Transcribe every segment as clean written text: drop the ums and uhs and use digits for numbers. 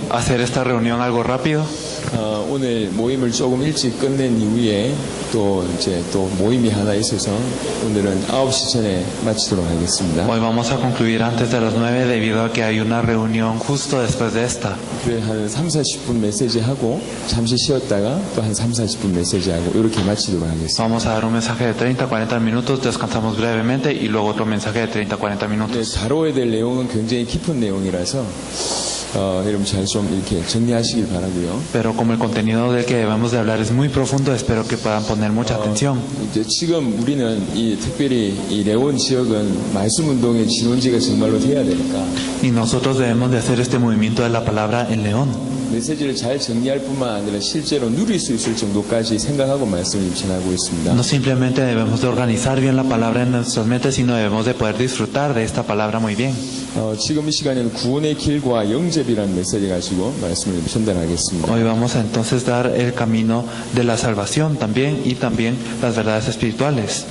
hacer esta reunión algo rápido. 오늘 모임을 조금 일찍 끝낸 이후에 또 모임이 하나 있어서 오늘은 9시 전에 마치도록 하겠습니다. Hoy vamos a concluir antes de las 9 debido a que hay una reunión justo después de esta. 그래 한 3-40분 메시지 하고 잠시 쉬었다가 또 한 3-40분 메시지 하고 이렇게 마치도록 하겠습니다. Vamos a dar un mensaje de 30-40 minutos, descansamos brevemente y luego otro mensaje de 30-40 minutos. 다뤄야 될 내용은 굉장히 깊은 내용이라서 여러분 잘 좀 이렇게 정리하시길 바라고요. Pero como el contenido del que debemos de hablar es muy profundo, espero que puedan poner mucha atención. 이제 지금 우리는 특별히 이 레온 지역은 말씀 운동의 진원지가 정말로 돼야 되니까 Y nosotros debemos de hacer este movimiento de la palabra en León. 메시지를 잘 정리할 뿐만 아니라 실제로 누릴 수 있을 정도까지 생각하고 말씀을 전하고 있습니다. No simplemente debemos de organizar bien la palabra en nuestras mentes, sino debemos de poder disfrutar de esta palabra muy bien. 지금 이 시간에는 구원의 길과 영접이라는 메시지 가지고 말씀을 전달하겠습니다. Hoy vamos a entonces dar el camino de la salvación también y también las verdades espirituales.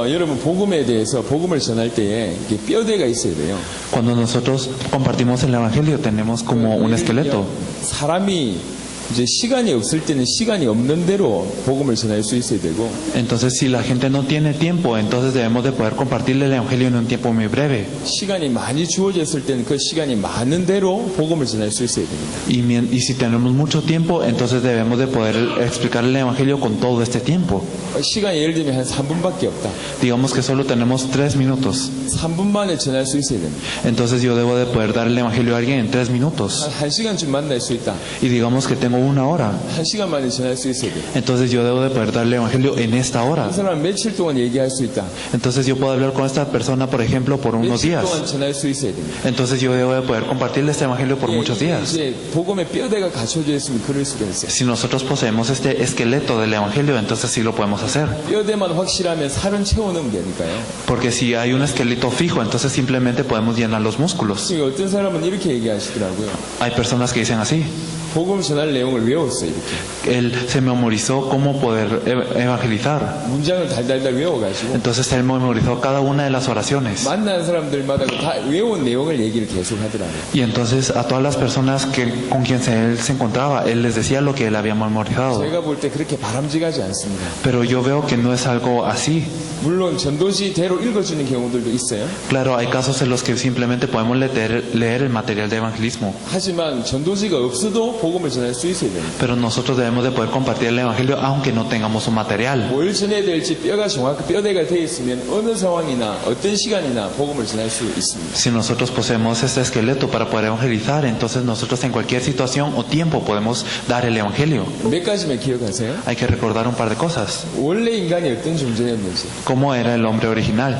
여러분 복음에 대해서 복음을 전할 때에 이게 뼈대가 있어야 돼요. Cuando nosotros compartimos el evangelio tenemos como un esqueleto. 사람이 이제 시간이 없을 때는 시간이 없는 대로 복음을 전할 수 있어야 되고. Entonces si la gente no tiene tiempo, entonces debemos de poder compartirle el evangelio en un tiempo muy breve. 시간이 많이 주어졌을 때는 그 시간이 많은 대로 복음을 전할 수 있어야 됩니다. Y si tenemos mucho tiempo, entonces debemos de poder explicar el evangelio con todo este tiempo. 시간이 예를 들면 한 3분밖에 없다. Digamos que solo tenemos 3 minutos. 3분 만에 전할 수 있어야 됩니다. Entonces yo debo de poder dar el evangelio a alguien en 3 minutos. 한 1시간쯤 만날 수 있다. Y digamos que tengo 1 hora. 1시간 만에 전할 수 있어야 돼요. Entonces yo debo de poder darle el evangelio en esta hora. 그 사람 며칠 동안 얘기할 수 있다. Entonces yo puedo hablar con esta persona, por ejemplo, por unos 며칠 días. 동안 전할 수 있어야 됩니다. Entonces yo debo de poder compartirle este evangelio por muchos días. 이제 복음의 뼈대가 갖춰져 있으면 그럴 수가 있어요. Si nosotros poseemos este esqueleto del evangelio, entonces sí lo podemos hacer. 뼈대만 확실하면 살은 채워넣으면 되니까요. Porque si hay un esqueleto fijo, entonces simplemente podemos llenar los músculos. 지금 어떤 사람은 이렇게 얘기하시더라고요. Hay personas que dicen así. 복음 전할 내용을 외웠어요. 이렇게. Él se memorizó cómo poder evangelizar. 문장을 달달달 외워가지고 Entonces él memorizó cada una de las oraciones. 만나는 사람들마다 다 외운 내용을 얘기를 계속 하더라고요. Y entonces a todas las personas con quien él se encontraba, él les decía lo que él había memorizado. 제가 볼 때 그렇게 바람직하지 않습니다. Pero yo veo que no es algo así. 물론 전도지대로 읽어주는 경우들도 있어요. Claro, hay casos en los que simplemente podemos leer el material de evangelismo. 하지만 전도지가 없어도 복음을 전할 수 있어야 됩니다. Pero nosotros debemos de poder compartir el evangelio aunque no tengamos un material. 뭘 전해야 될지 뼈가 정확히 뼈대가 되어 있으면 어느 상황이나 어떤 시간이나 복음을 전할 수 있습니다. Si nosotros poseemos este esqueleto para poder evangelizar, entonces nosotros en cualquier situación o tiempo podemos dar el evangelio. 몇 가지만 기억하세요? Hay que recordar un par de cosas. 원래 인간이 어떤 존재였는지, ¿Cómo era el hombre original?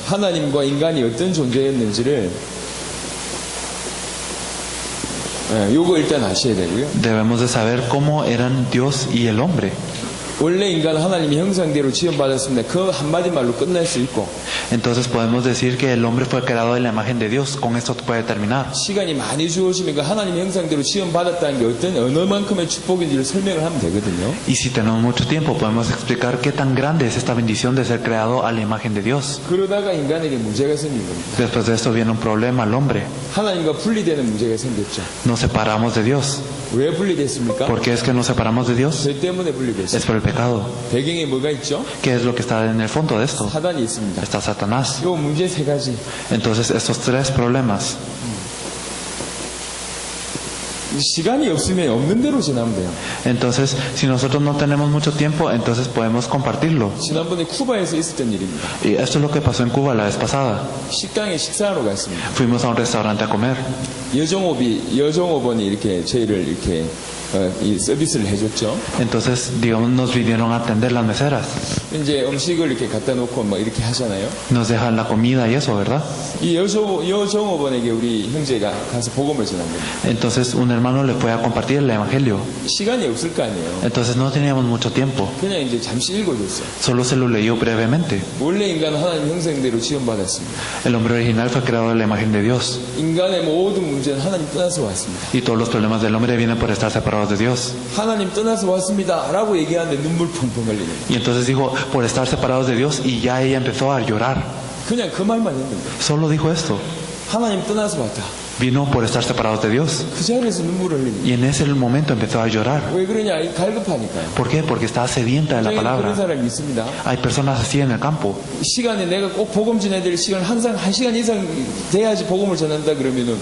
하나님과 인간이 어떤 존재였는지를 요거 일단 아셔야 되고요. Debemos de saber cómo eran Dios y el hombre. 원래 인간 하나님의 형상대로 지음받았습니다. 그 한마디 말로 끝날 수 있고 Entonces podemos decir que el hombre fue creado en la imagen de Dios. Con esto puede terminar. 시간이 많이 주어지면 그 하나님의 형상대로 지음받았다는 게 어떤 어느 만큼의 축복인지를 설명을 하면 되거든요. Y si tenemos mucho tiempo, podemos explicar qué tan grande es esta bendición de ser creado a la imagen de Dios. 그러다가 인간에게 문제가 생긴 겁니다. Después de esto viene un problema al hombre. 하나님과 분리되는 문제가 생겼죠. Nos separamos de Dios. 왜 분리됐습니까? ¿Por qué es que nos separamos de Dios? 죄 때문에 분리됐어요. Es por el pecado. 배경에 뭐가 있죠? ¿Qué es lo que está en el fondo de esto? 사단이 있습니다. Está Satanás. 요 문제 세 가지. Entonces estos 3 problemas. 시간이 없으면 없는 대로 지나면 돼요. Entonces, si nosotros no tenemos mucho tiempo, entonces podemos compartirlo. 지난번에 쿠바에서 있었던 일입니다. Y esto es lo que pasó en Cuba la vez pasada. 식당에 식사하러 갔습니다. Fuimos a un restaurante a comer. 여종업원이 이렇게 저희를 이렇게 이 서비스를 해줬죠. Entonces, digamos, nos vinieron a atender las meseras. 이제 음식을 이렇게 갖다 놓고 막 이렇게 하잖아요. Nos dejan la comida y eso, ¿verdad? 이 여종업원에게 우리 형제가 가서 복음을 전합니다. Entonces, un hermano le fue a compartir el evangelio. 시간이 없을 거 아니에요. Entonces, no teníamos mucho tiempo. 그냥 이제 잠시 읽어줬어요. Solo se lo leyó brevemente. 원래 인간은 하나님 형상대로 지음받았습니다. El hombre original fue creado en la imagen de Dios. 인간의 모든 문제는 하나님 떠나서 왔습니다. Y todos los problemas del hombre vienen por estar separados de Dios. 하나님 떠나서 왔습니다 라고 얘기하는데 눈물 펑펑 흘리는 거예요. Y entonces dijo, por estar separados de Dios, y ya ella empezó a llorar. 그냥 그 말만 했는데 Solo dijo esto. 하나님 떠나서 왔다. Vino por estar separados de Dios. 그 자리에서 눈물을 흘립니다. Y en ese momento empezó a llorar. 왜 그러냐? 갈급하니까요. ¿Por qué? Porque estaba sedienta de la 그런 palabra. 사람이 있습니다. Hay personas así en el campo. 시간에 내가 꼭 복음 전해야 될 시간 항상 1시간 이상 돼야지 복음을 전한다 그러면은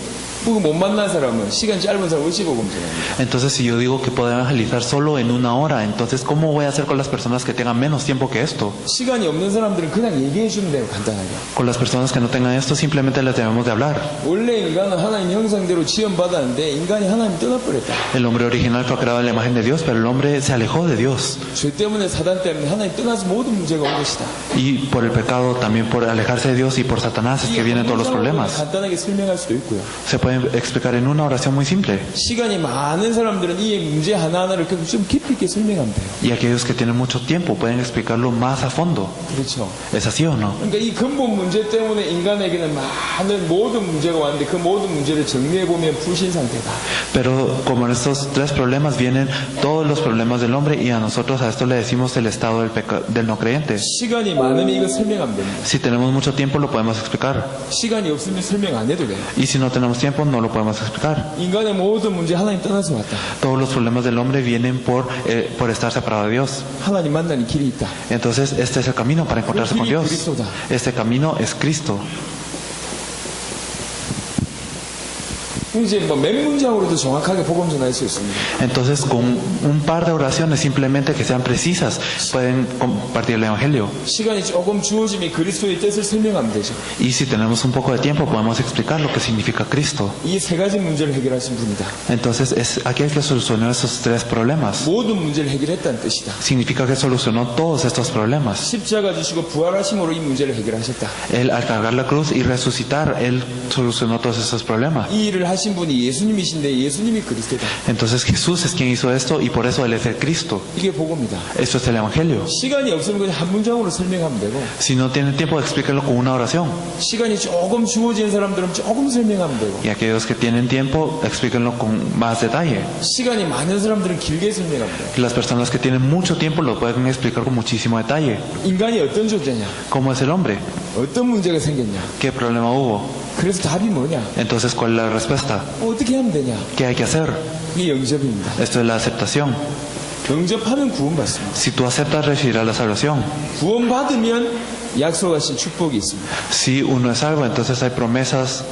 그 못 만난 사람은 시간 짧은 사람 어찌 복음 전합니까? Entonces, si yo digo que puedo evangelizar solo en una hora, entonces, ¿cómo voy a hacer con las personas que tengan menos tiempo que esto? 시간이 없는 사람들은 그냥 얘기해 주면 돼요. 간단하게. Con las personas que no tengan esto, simplemente les debemos de hablar. 원래 인간은 하나님 형상대로 지원받았는데 인간이 하나님 떠나버렸다. El hombre original fue creado en la imagen de Dios, pero el hombre se alejó de Dios. 죄 때문에 사단 때문에 하나님 떠나서 모든 문제가 온 것이다. Y por el pecado, también por alejarse de Dios y por Satanás es que vienen todos los problemas. 간단하게 설명할 수도 있고요. Se pueden explicar en una oración muy simple. 시간이 많은 사람들은 이 문제 하나하나를 좀 깊이 있게 설명하면 돼요. Y aquellos que tienen mucho tiempo pueden explicarlo más a fondo. 그렇죠. ¿Es así o no? 그러니까 이 근본 문제 때문에 인간에게는 많은 모든 문제가 왔는데 그 모든 문제를 정리해 보면 불신 상태다. Pero como en estos tres problemas vienen todos los problemas del hombre y a nosotros a esto le decimos el estado del no creyente. 시간이 많으면 이거 설명 안 됩니다. Si tenemos mucho tiempo lo podemos explicar. 시간이 없으면 설명 안 해도 돼요. Y si no tenemos tiempo no lo podemos explicar. 인간의 모든 문제 하나님 떠나서 왔다. Todos los problemas del hombre vienen por estar separado de Dios. 하나님 만나는 길이 있다. Entonces este es el camino para encontrarse con Dios. Este camino es Cristo. 이제 뭐 몇 문장으로도 정확하게 복음 전할 수 있습니다. Entonces con un par de oraciones simplemente que sean precisas pueden compartir el Evangelio. 시간이 조금 주어지면 그리스도의 뜻을 설명하면 되죠. Y si tenemos un poco de tiempo podemos explicar lo que significa Cristo. 이 세 가지 문제를 해결하신 분이다. Entonces es aquel que solucionó esos tres problemas. 모든 문제를 해결했다는 뜻이다. Significa que solucionó todos estos problemas. 십자가 지시고 부활하심으로 이 문제를 해결하셨다. Él al cargar la cruz y resucitar, Él solucionó todos esos problemas. 이 일을 하신 분이 예수님이신데 예수님이 그리스도다. Entonces Jesús es quien hizo esto y por eso Él es el Cristo. 이게 복음이다. Esto es el Evangelio. 시간이 없으면 그냥 한 문장으로 설명하면 되고 Si no tienen tiempo, explíquenlo con una oración. 시간이 조금 주어진 사람들은 조금 설명하면 되고 Y aquellos que tienen tiempo, explíquenlo con más detalle. 시간이 많은 사람들은 길게 설명하면 돼요. Y las personas que tienen mucho tiempo lo pueden explicar con muchísimo detalle. 인간이 어떤 존재냐? ¿Cómo es el hombre? 어떤 문제가 생겼냐? ¿Qué problema hubo? 그래서 답이 뭐냐? Entonces, ¿cuál es la respuesta? 어떻게 하면 되냐? ¿Qué hay que hacer? 이게 영접입니다. Esto es la aceptación. 영접하면 구원받습니다. Si tú aceptas, recibirás la salvación. 구원받으면 약속하신 축복이 있습니다. Si uno es salvo, entonces hay promesas,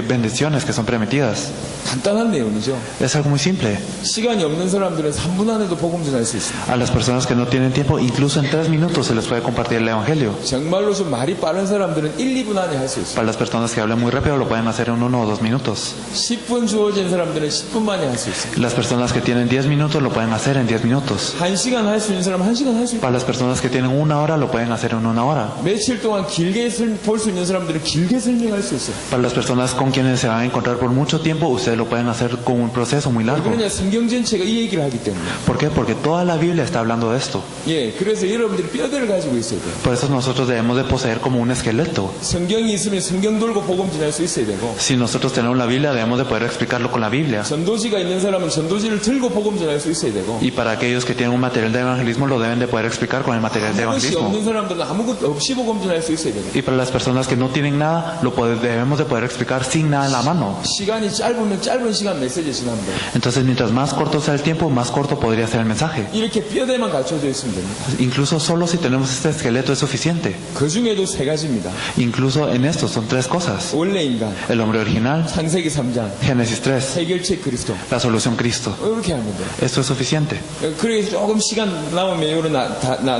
bendiciones que son permitidas. 간단한 내용이죠. Es algo muy simple. 시간이 없는 사람들은 3분 안에도 복음 전할 수 있습니다. A las personas que no tienen tiempo, incluso en 3 minutos se les puede compartir el Evangelio. 정말로 좀 말이 빠른 사람들은 1, 2분 안에 할 수 있습니다. Para las personas que hablan muy rápido, lo pueden hacer en 1 o 2 minutos. 10분 주어진 사람들은 10분 만에 할 수 있습니다. Las personas que tienen 10 minutos, lo pueden hacer en 10 minutos. 1시간 할 수 있는 사람은 1시간 할 수 있습니다. Para las personas que tienen 1 hora, lo pueden hacer en 1 hora. 며칠 동안 길게 볼 수 있는 사람들은 길게 설명할 수 있어요. Para las personas con quienes se van a encontrar por mucho tiempo, ustedes lo pueden hacer con un proceso muy largo. 그러냐 성경 전체가 이 얘기를 하기 때문에. ¿Por qué? Porque toda la Biblia está hablando de esto. 예, 그래서 여러분들이 뼈대를 가지고 있어야 돼요. Por eso nosotros debemos de poseer como un esqueleto. 성경이 있으면 성경 돌고 복음 전할 수 있어야 되고 Si nosotros tenemos la Biblia, debemos de poder explicarlo con la Biblia. 전도지가 있는 사람은 전도지를 들고 복음 전할 수 있어야 되고 Y para aquellos que tienen un material de evangelismo, lo deben de poder explicar con el material de 아무것이 evangelismo. 없는 사람들은 아무것도 없이 복음 전할 수 있어야 되고 Y para las personas que no tienen nada, debemos de poder explicar sin nada en la mano. 시간이 짧으면 짧은 시간 메시지 전하면 돼요. Entonces, mientras más corto sea el tiempo, más corto podría ser el mensaje. 이렇게 뼈대만 갖춰져 있으면 됩니다. Incluso solo si tenemos este esqueleto es suficiente. 그 중에도 세 가지입니다. Incluso en esto son 3 cosas. 원래 인간, El hombre original, 창세기 3장, Génesis 3, 해결책 그리스도. la solución Cristo. 이렇게 하면 돼요. Esto es suficiente. 그래서 조금 시간 남으면 이런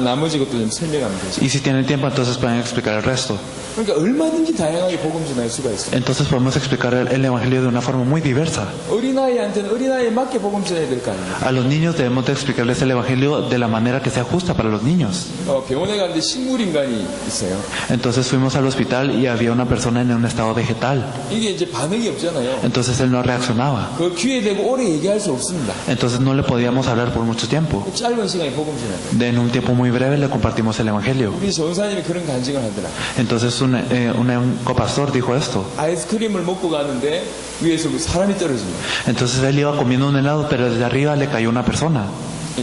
나머지 것도 좀 설명하면 되죠. Y si tienen tiempo, entonces pueden explicar el resto. 그러니까 얼마든지 다양하게 복음 전할 수가 있어요. Entonces podemos explicar el Evangelio de una forma muy diversa. 어린아이한테는 어린아이에 맞게 복음 전해야 될 거 아닙니까? A los niños debemos de explicarles el Evangelio de la manera que sea justa para los niños. 병원에 갔는데 식물인간이 있어요. Entonces fuimos al hospital y había una persona en un estado vegetal. 이게 이제 반응이 없잖아요. Entonces él no reaccionaba. 그 귀에 대고 오래 얘기할 수 없습니다. Entonces no le podíamos hablar por mucho tiempo. 짧은 시간에 복음 전해야 돼요. En un tiempo muy breve le compartimos el Evangelio. 우리 전사님이 그런 간증을 하더라. Entonces un copastor dijo esto. 아이스크림을 먹고 가는데 위에서 사람이 떨어집니다. Entonces él iba comiendo un helado, pero desde arriba le cayó una persona.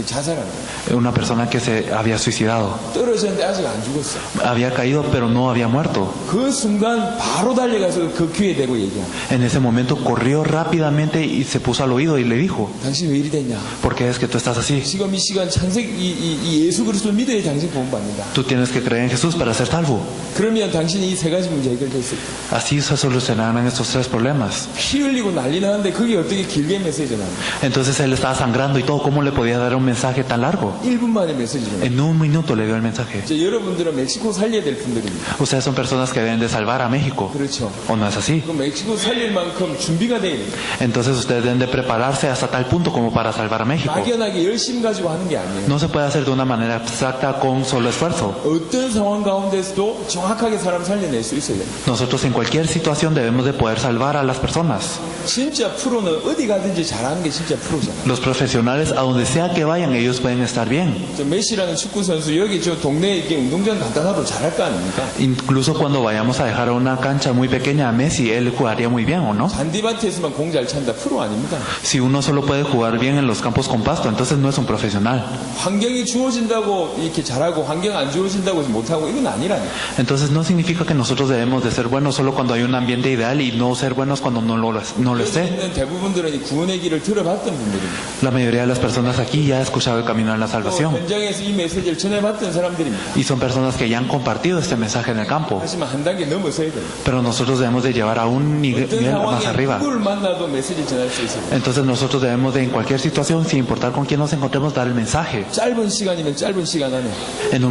자살한 거예요. una persona que se había suicidado. 떨어졌는데 아직 안 죽었어. Había caído, pero no había muerto. 그 순간 바로 달려가서 그 귀에 대고 얘기야. En ese momento corrió rápidamente y se puso al oído y le dijo, 당신 왜 이리 됐냐? ¿por qué es que tú estás así? 지금 이 시간 이 예수 그리스도를 믿어야 당신 구원받는다. Tú tienes que creer en Jesús para ser salvo. 그러면 당신이 이 세 가지 문제 해결됐을 때 Así se solucionarán estos tres problemas. 피 흘리고 난리 나는데 그게 어떻게 길게 메시지를 하냐? Entonces él estaba sangrando y todo. ¿Cómo le podía dar un mensaje tan largo? 1분 만에 메시지를. En un minuto le dio el mensaje. 이제 여러분들은 멕시코 살려야 될 분들입니다. Ustedes son personas que deben de salvar a México. 그렇죠. ¿O no es así? 그 멕시코 살릴 만큼 준비가 돼야 돼요. Entonces ustedes deben de prepararse hasta tal punto como para salvar a México. 막연하게 열심 가지고 하는 게 아니에요. No se puede hacer de una manera abstracta con solo esfuerzo. 어떤 상황 가운데서도 정확하게 사람 살려낼 수 있어야 돼요. Nosotros en cualquier situación debemos de poder salvar a las personas. 진짜 프로는 어디 가든지 잘하는 게 진짜 프로잖아요. Los profesionales, a donde sea que vayan, ellos pueden estar bien. 저 메시라는 축구 선수 여기 저 동네에 이렇게 운동장 갖다 놔도 잘할 거 아닙니까? Incluso cuando vayamos a dejar una cancha muy pequeña a Messi, él jugaría muy bien, ¿o no? 잔디밭에서만 공 잘 찬다 프로 아닙니다. Si uno solo puede jugar bien en los campos con pasto, entonces no es un profesional. 환경이 주어진다고 이렇게 잘하고 환경 안 주어진다고 못하고 이건 아니라니까. Entonces no significa que nosotros debemos de ser buenos solo cuando hay un ambiente ideal y no ser buenos cuando no lo 여기 esté. 있는 대부분들은 이 구원의 길을 들어봤던 분들입니다. La mayoría de las personas aquí ya ha escuchado el camino de la 또 salvación 현장에서 이 메시지를 전해봤던 사람들입니다. y son personas que ya han compartido este mensaje en el campo. 하지만 한 단계 넘어서야 돼요. Pero nosotros debemos de llevar a un 어떤 nivel más 상황에 arriba. 누구를 만나도 메시지 전할 수 있어요. Entonces nosotros debemos de en cualquier situación, sin importar con quién nos encontremos, dar el mensaje. 짧은 시간이면 짧은 시간 안에 En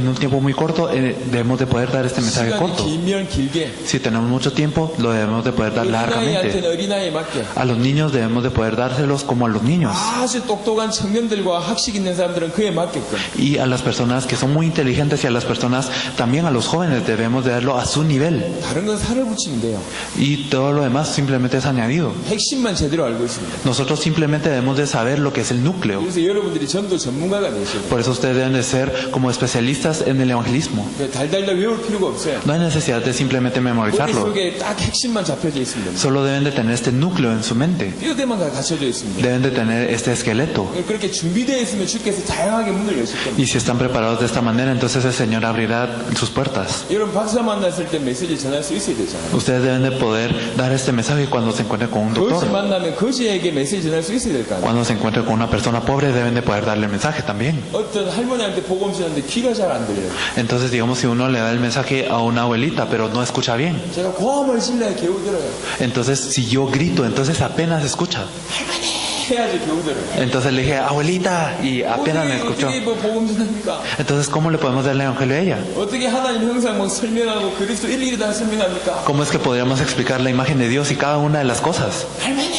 un tiempo muy corto, debemos de poder dar este mensaje 시간이 corto. 길면 길게 Si tenemos mucho tiempo, lo debemos de poder dar largamente. 어린아이한테는 어린아이에 맞게 A los niños debemos de poder dárselos como a los niños. 아주 똑똑한 청년들과 학식 있는 사람들은 그에 맞게끔 Y a las personas que son muy inteligentes y a las personas, también a los jóvenes, debemos de darlo a su nivel. 다른 건 살을 붙이면 돼요. Y todo lo demás simplemente es añadido. 핵심만 제대로 알고 있습니다. Nosotros simplemente debemos de saber lo que es el núcleo. 그래서 여러분들이 전도 전문가가 되셔야 돼요. Por eso ustedes deben de ser como especialistas en el evangelismo. 달달달 외울 필요가 없어요. No hay necesidad de simplemente memorizarlo. 머릿속에 딱 핵심만 잡혀져 있습니다. Solo deben de tener este núcleo en su mente. 뼈대만 갖춰져 있습니다. Deben de tener este esqueleto. 그렇게 준비되어 있으면 주께서 다양하게 문을 여실 겁니다. Y si están preparados de esta manera, entonces el Señor abrirá sus puertas. 여러분 박사 만났을 때 메시지 전할 수 있어야 되잖아요. Ustedes deben de poder dar este mensaje cuando se encuentren con un 거지 doctor. 만나면 거지에게 메시지 전할 수 있어야 될 거 아니에요. Cuando se encuentren con una persona pobre, deben de poder darle el mensaje también. 어떤 할머니한테 복음 전하는데 귀가 잘 안 들려요. Entonces, digamos, si uno le da el mensaje a una abuelita, pero no escucha bien. 제가 고함을 질러야 겨우 들어요. Entonces, si yo grito, entonces apenas escucha. 해야지 겨우 들어요. Entonces le dije, abuelita, y apenas me escuchó. 어떻게 뭐 복음 전합니까? Entonces, ¿cómo le podemos dar el evangelio a ella? 어떻게 하나님 형상 뭐 설명하고 그리스도 일일이 다 설명합니까? ¿Cómo es que podríamos explicar la imagen de Dios y cada una de las cosas? 할머니,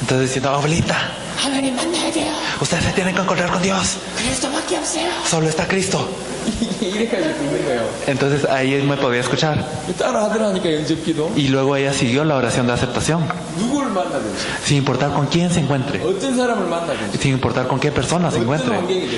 Entonces diciendo, abuelita, 하나님 만나야 돼요. ustedes se tienen que encontrar con Dios. 그리스도밖에 없어요. Solo está Cristo. 이래까지 듣는 거예요. Entonces ahí me podía escuchar. 따라 하더라니까 연접기도. Y luego ella siguió la oración de aceptación. 누구를 만나든지, Sin importar con quién se encuentre. 어떤 사람을 만나든지 Sin importar con qué persona se encuentre.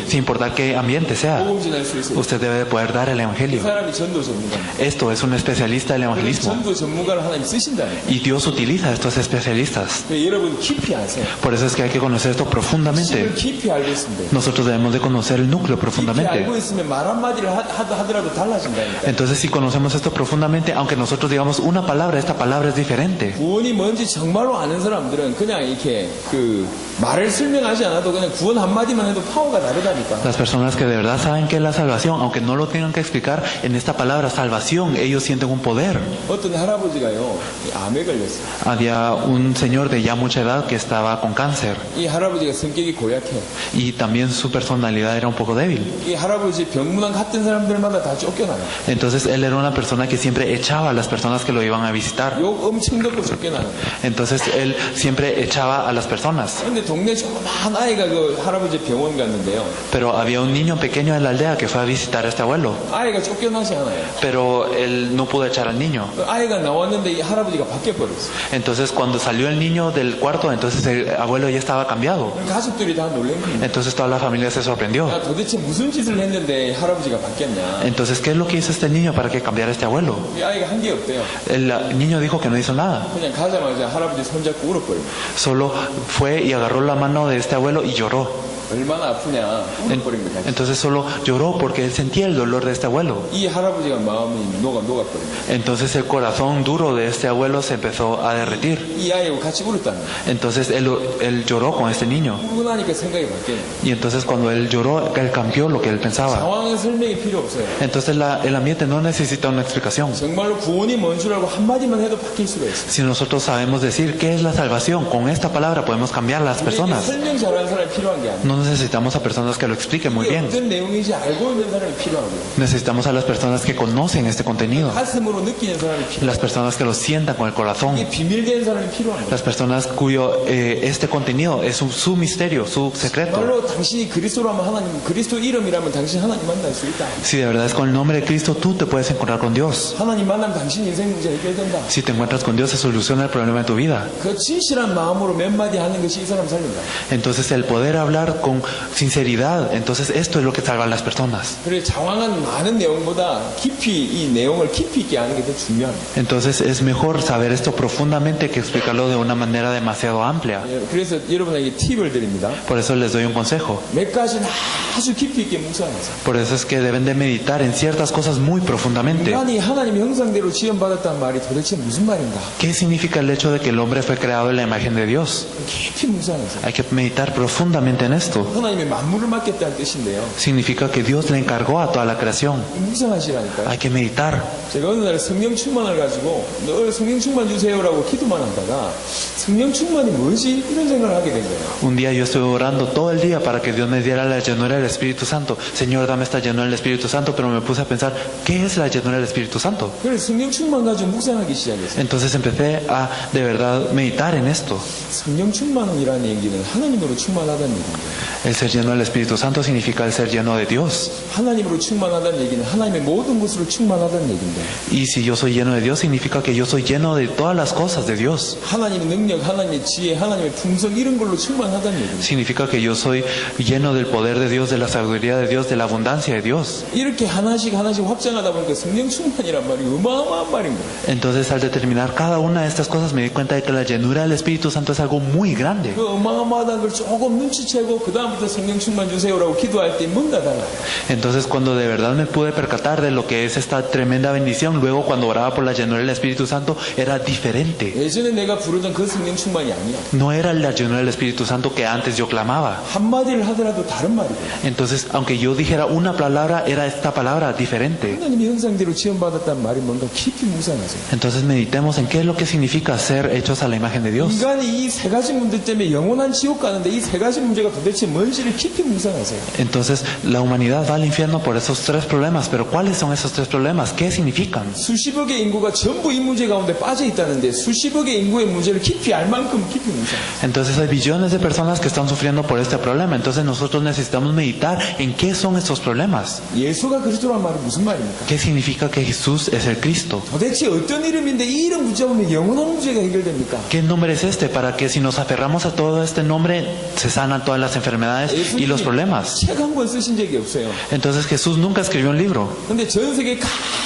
Sin importar qué ambiente sea. 복음 전할 수 있어요. Usted debe de poder dar el 이 evangelio. 사람이 전도 전문가입니다. Esto es un especialista del evangelismo. 전도 전문가를 하나님 쓰신다는 거예요. Y Dios utiliza a estos especialistas. 여러분 깊이 아세요. Por eso es que hay que conocer esto profundamente. 핵심을 깊이 알고 있으면 돼요. Nosotros debemos de conocer el núcleo 깊이 profundamente. 알고 있으면 말 한마디를 하더라도 달라진다니까. Entonces, si conocemos esto profundamente, aunque nosotros digamos una palabra, esta palabra es diferente. 구원이 뭔지 정말로 아는 사람들은 그냥 이렇게 그 말을 설명하지 않아도 그냥 구원 한마디만 해도 파워가 다르다니까. Las personas que de verdad saben que es la salvación, aunque no lo tengan que explicar, en esta palabra salvación, ellos sienten un poder. 어떤 할아버지가요, 암에 걸렸어요. Había un señor de ya mucha edad que estaba con cáncer 이 할아버지가 성격이 고약해. y también su personalidad era un poco débil. 이 할아버지 병문안 갔던 사람들마다 다 쫓겨나요. Entonces él era una persona que siempre echaba a las personas que lo iban a visitar. 욕 엄청 듣고 쫓겨나요. Entonces él siempre echaba a las personas. 근데 동네 조그만 아이가 그 할아버지 병원 갔는데요. Pero había un niño pequeño en la aldea que fue a visitar a este abuelo. 아이가 쫓겨나지 않아요. Pero él no pudo echar al niño. 그 아이가 나왔는데 이 할아버지가 바뀌어 버렸어요. Entonces cuando salió el niño del cuarto, entonces el abuelo ya estaba cambiado. 가족들이 다 놀란 거예요. Entonces toda la familia se sorprendió. 야, 도대체 무슨 짓을 했는데 할아버지가 바뀌었냐? Entonces, ¿qué es lo que hizo este niño para que cambiara este abuelo? 이 아이가 한 게 없대요. El niño dijo que no hizo nada. 그냥 가자마자 할아버지 손잡고 울어버려요. Solo fue y agarró la mano de este abuelo y lloró. 얼마나 아프냐 울어버린 거야. Entonces solo lloró porque él sentía el dolor de este abuelo. 이 할아버지가 마음이 녹아버린 거야. Entonces el corazón duro de este abuelo se empezó a derretir. 이 아이하고 같이 울었다는 거야. Entonces él lloró con este niño. 울고 나니까 생각이 바뀌어요. Y entonces cuando él lloró, él cambió lo que él pensaba. 상황은 설명이 필요 없어요. Entonces el ambiente no necesita una explicación. 정말로 구원이 뭔 줄 알고 한마디만 해도 바뀔 수가 있어요. Si nosotros sabemos decir qué es la salvación, con esta palabra podemos cambiar a las 이게 personas. 설명 잘하는 사람이 필요한 게 아니에요. No necesitamos a personas que lo expliquen muy 이게 bien. 어떤 내용인지 알고 있는 사람이 필요하고요. Necesitamos a las personas que conocen este contenido. 가슴으로 느끼는 사람이 필요해요. Las personas que lo sientan con el corazón. 이게 비밀된 사람이 필요한 거예요. Las personas cuyo este contenido es su misterio, su secreto. 정말로 당신이 그리스도라면 하나님, 그리스도 이름이라면 당신 하나님 만날 수 있다. Si de verdad es con el nombre de Cristo, tú te puedes encontrar con Dios. 하나님 만나면 당신 인생 문제 해결된다. Si te encuentras con Dios, se soluciona el problema de tu vida. 그 진실한 마음으로 몇 마디 하는 것이 이 사람 살린다. Entonces el poder hablar con sinceridad, entonces esto es lo que salva a las personas. 그래 장황한 많은 내용보다 깊이 이 내용을 깊이 있게 하는 게 더 중요합니다. Entonces es mejor saber esto profundamente que explicarlo de una manera demasiado amplia. 그래서 여러분에게 팁을 드립니다. Por eso les doy un consejo. 몇 가지는 아주 깊이 있게 묵상하세요. Por eso es que deben de meditar en ciertas cosas muy profundamente. 인간이 하나님의 형상대로 지음받았다는 말이 도대체 무슨 말인가? ¿Qué significa el hecho de que el hombre fue creado en la imagen de Dios? 깊이 묵상하세요. Hay que meditar profundamente en esto. 하나님의 만물을 맡겼다는 뜻인데요. Significa que Dios le encargó a toda la creación. 묵상하시라니까요. Hay que meditar. 제가 어느 날 성령 충만을 가지고 늘 성령 충만 주세요라고 기도만 하다가 성령 충만이 뭐지? 이런 생각을 하게 된 거예요. Un día yo estuve orando todo el día para que Dios me diera la llenura del Espíritu Santo. Señor, dame esta llenura del Espíritu Santo, pero me puse a pensar, ¿qué es la llenura del Espíritu Santo? 그래서 성령 충만 가지고 묵상하기 시작했어요. Entonces empecé a de verdad meditar en esto. 성령 충만이라는 얘기는 하나님으로 충만하다는 얘기입니다. El ser lleno del Espíritu Santo significa el ser lleno de Dios. 하나님으로 충만하다는 얘기는 하나님의 모든 것으로 충만하다는 얘기인데 Y si yo soy lleno de Dios, significa que yo soy lleno de todas las cosas de Dios. 하나님의 능력, 하나님의 지혜, 하나님의 풍성 이런 걸로 충만하다는 얘기입니다. Significa que yo soy lleno del poder de Dios, de la sabiduría de Dios, de la abundancia de Dios. 이렇게 하나씩 하나씩 확장하다 보니까 성령 충만이란 말이 어마어마한 말인 거예요. Entonces al determinar cada una de estas cosas me di cuenta de que la llenura del Espíritu Santo es algo muy grande. 그 어마어마하다는 걸 조금 눈치채고 그 다음부터 성령 충만 주세요라고 기도할 때 뭔가 달라요. Entonces cuando de verdad me pude percatar de lo que es esta tremenda bendición, luego cuando oraba por la llenura del Espíritu Santo era diferente. 예전에 내가 부르던 그 성령 충만이 아니야. No era la llenura del Espíritu Santo que antes yo clamaba. 한마디를 하더라도 다른 말이에요. Entonces aunque yo dijera una palabra, era esta palabra diferente. 하나님의 형상대로 지음받았다는 말이 뭔가 깊이 묵상하세요. Entonces meditemos en qué es lo que significa ser hechos a la imagen de Dios. 인간이 이 세 가지 문제 때문에 영원한 지옥 가는데 이 세 가지 문제가 도대체 뭔지를 깊이 묵상하세요. Entonces la humanidad va al infierno por esos tres problemas, pero ¿cuáles son esos tres problemas? ¿Qué significan? 수십억의 인구가 전부 이 문제 가운데 빠져 있다는데 수십억의 인구의 문제를 깊이 알 만큼 깊이 묵상하세요. Entonces hay billones de personas que están sufriendo por este problema. Entonces nosotros necesitamos meditar en qué son estos problemas. 예수가 그리스도란 말이 무슨 말입니까? ¿Qué significa que Jesús es el Cristo? 도대체 어떤 이름인데 이 이름 붙잡으면 영원한 문제가 해결됩니까? ¿Qué nombre es este? Para que si nos aferramos a todo este nombre se sanan todas las enfermedades y los problemas. 책 한 권 쓰신 적이 없어요. Entonces Jesús nunca escribió un libro. 근데 전 세계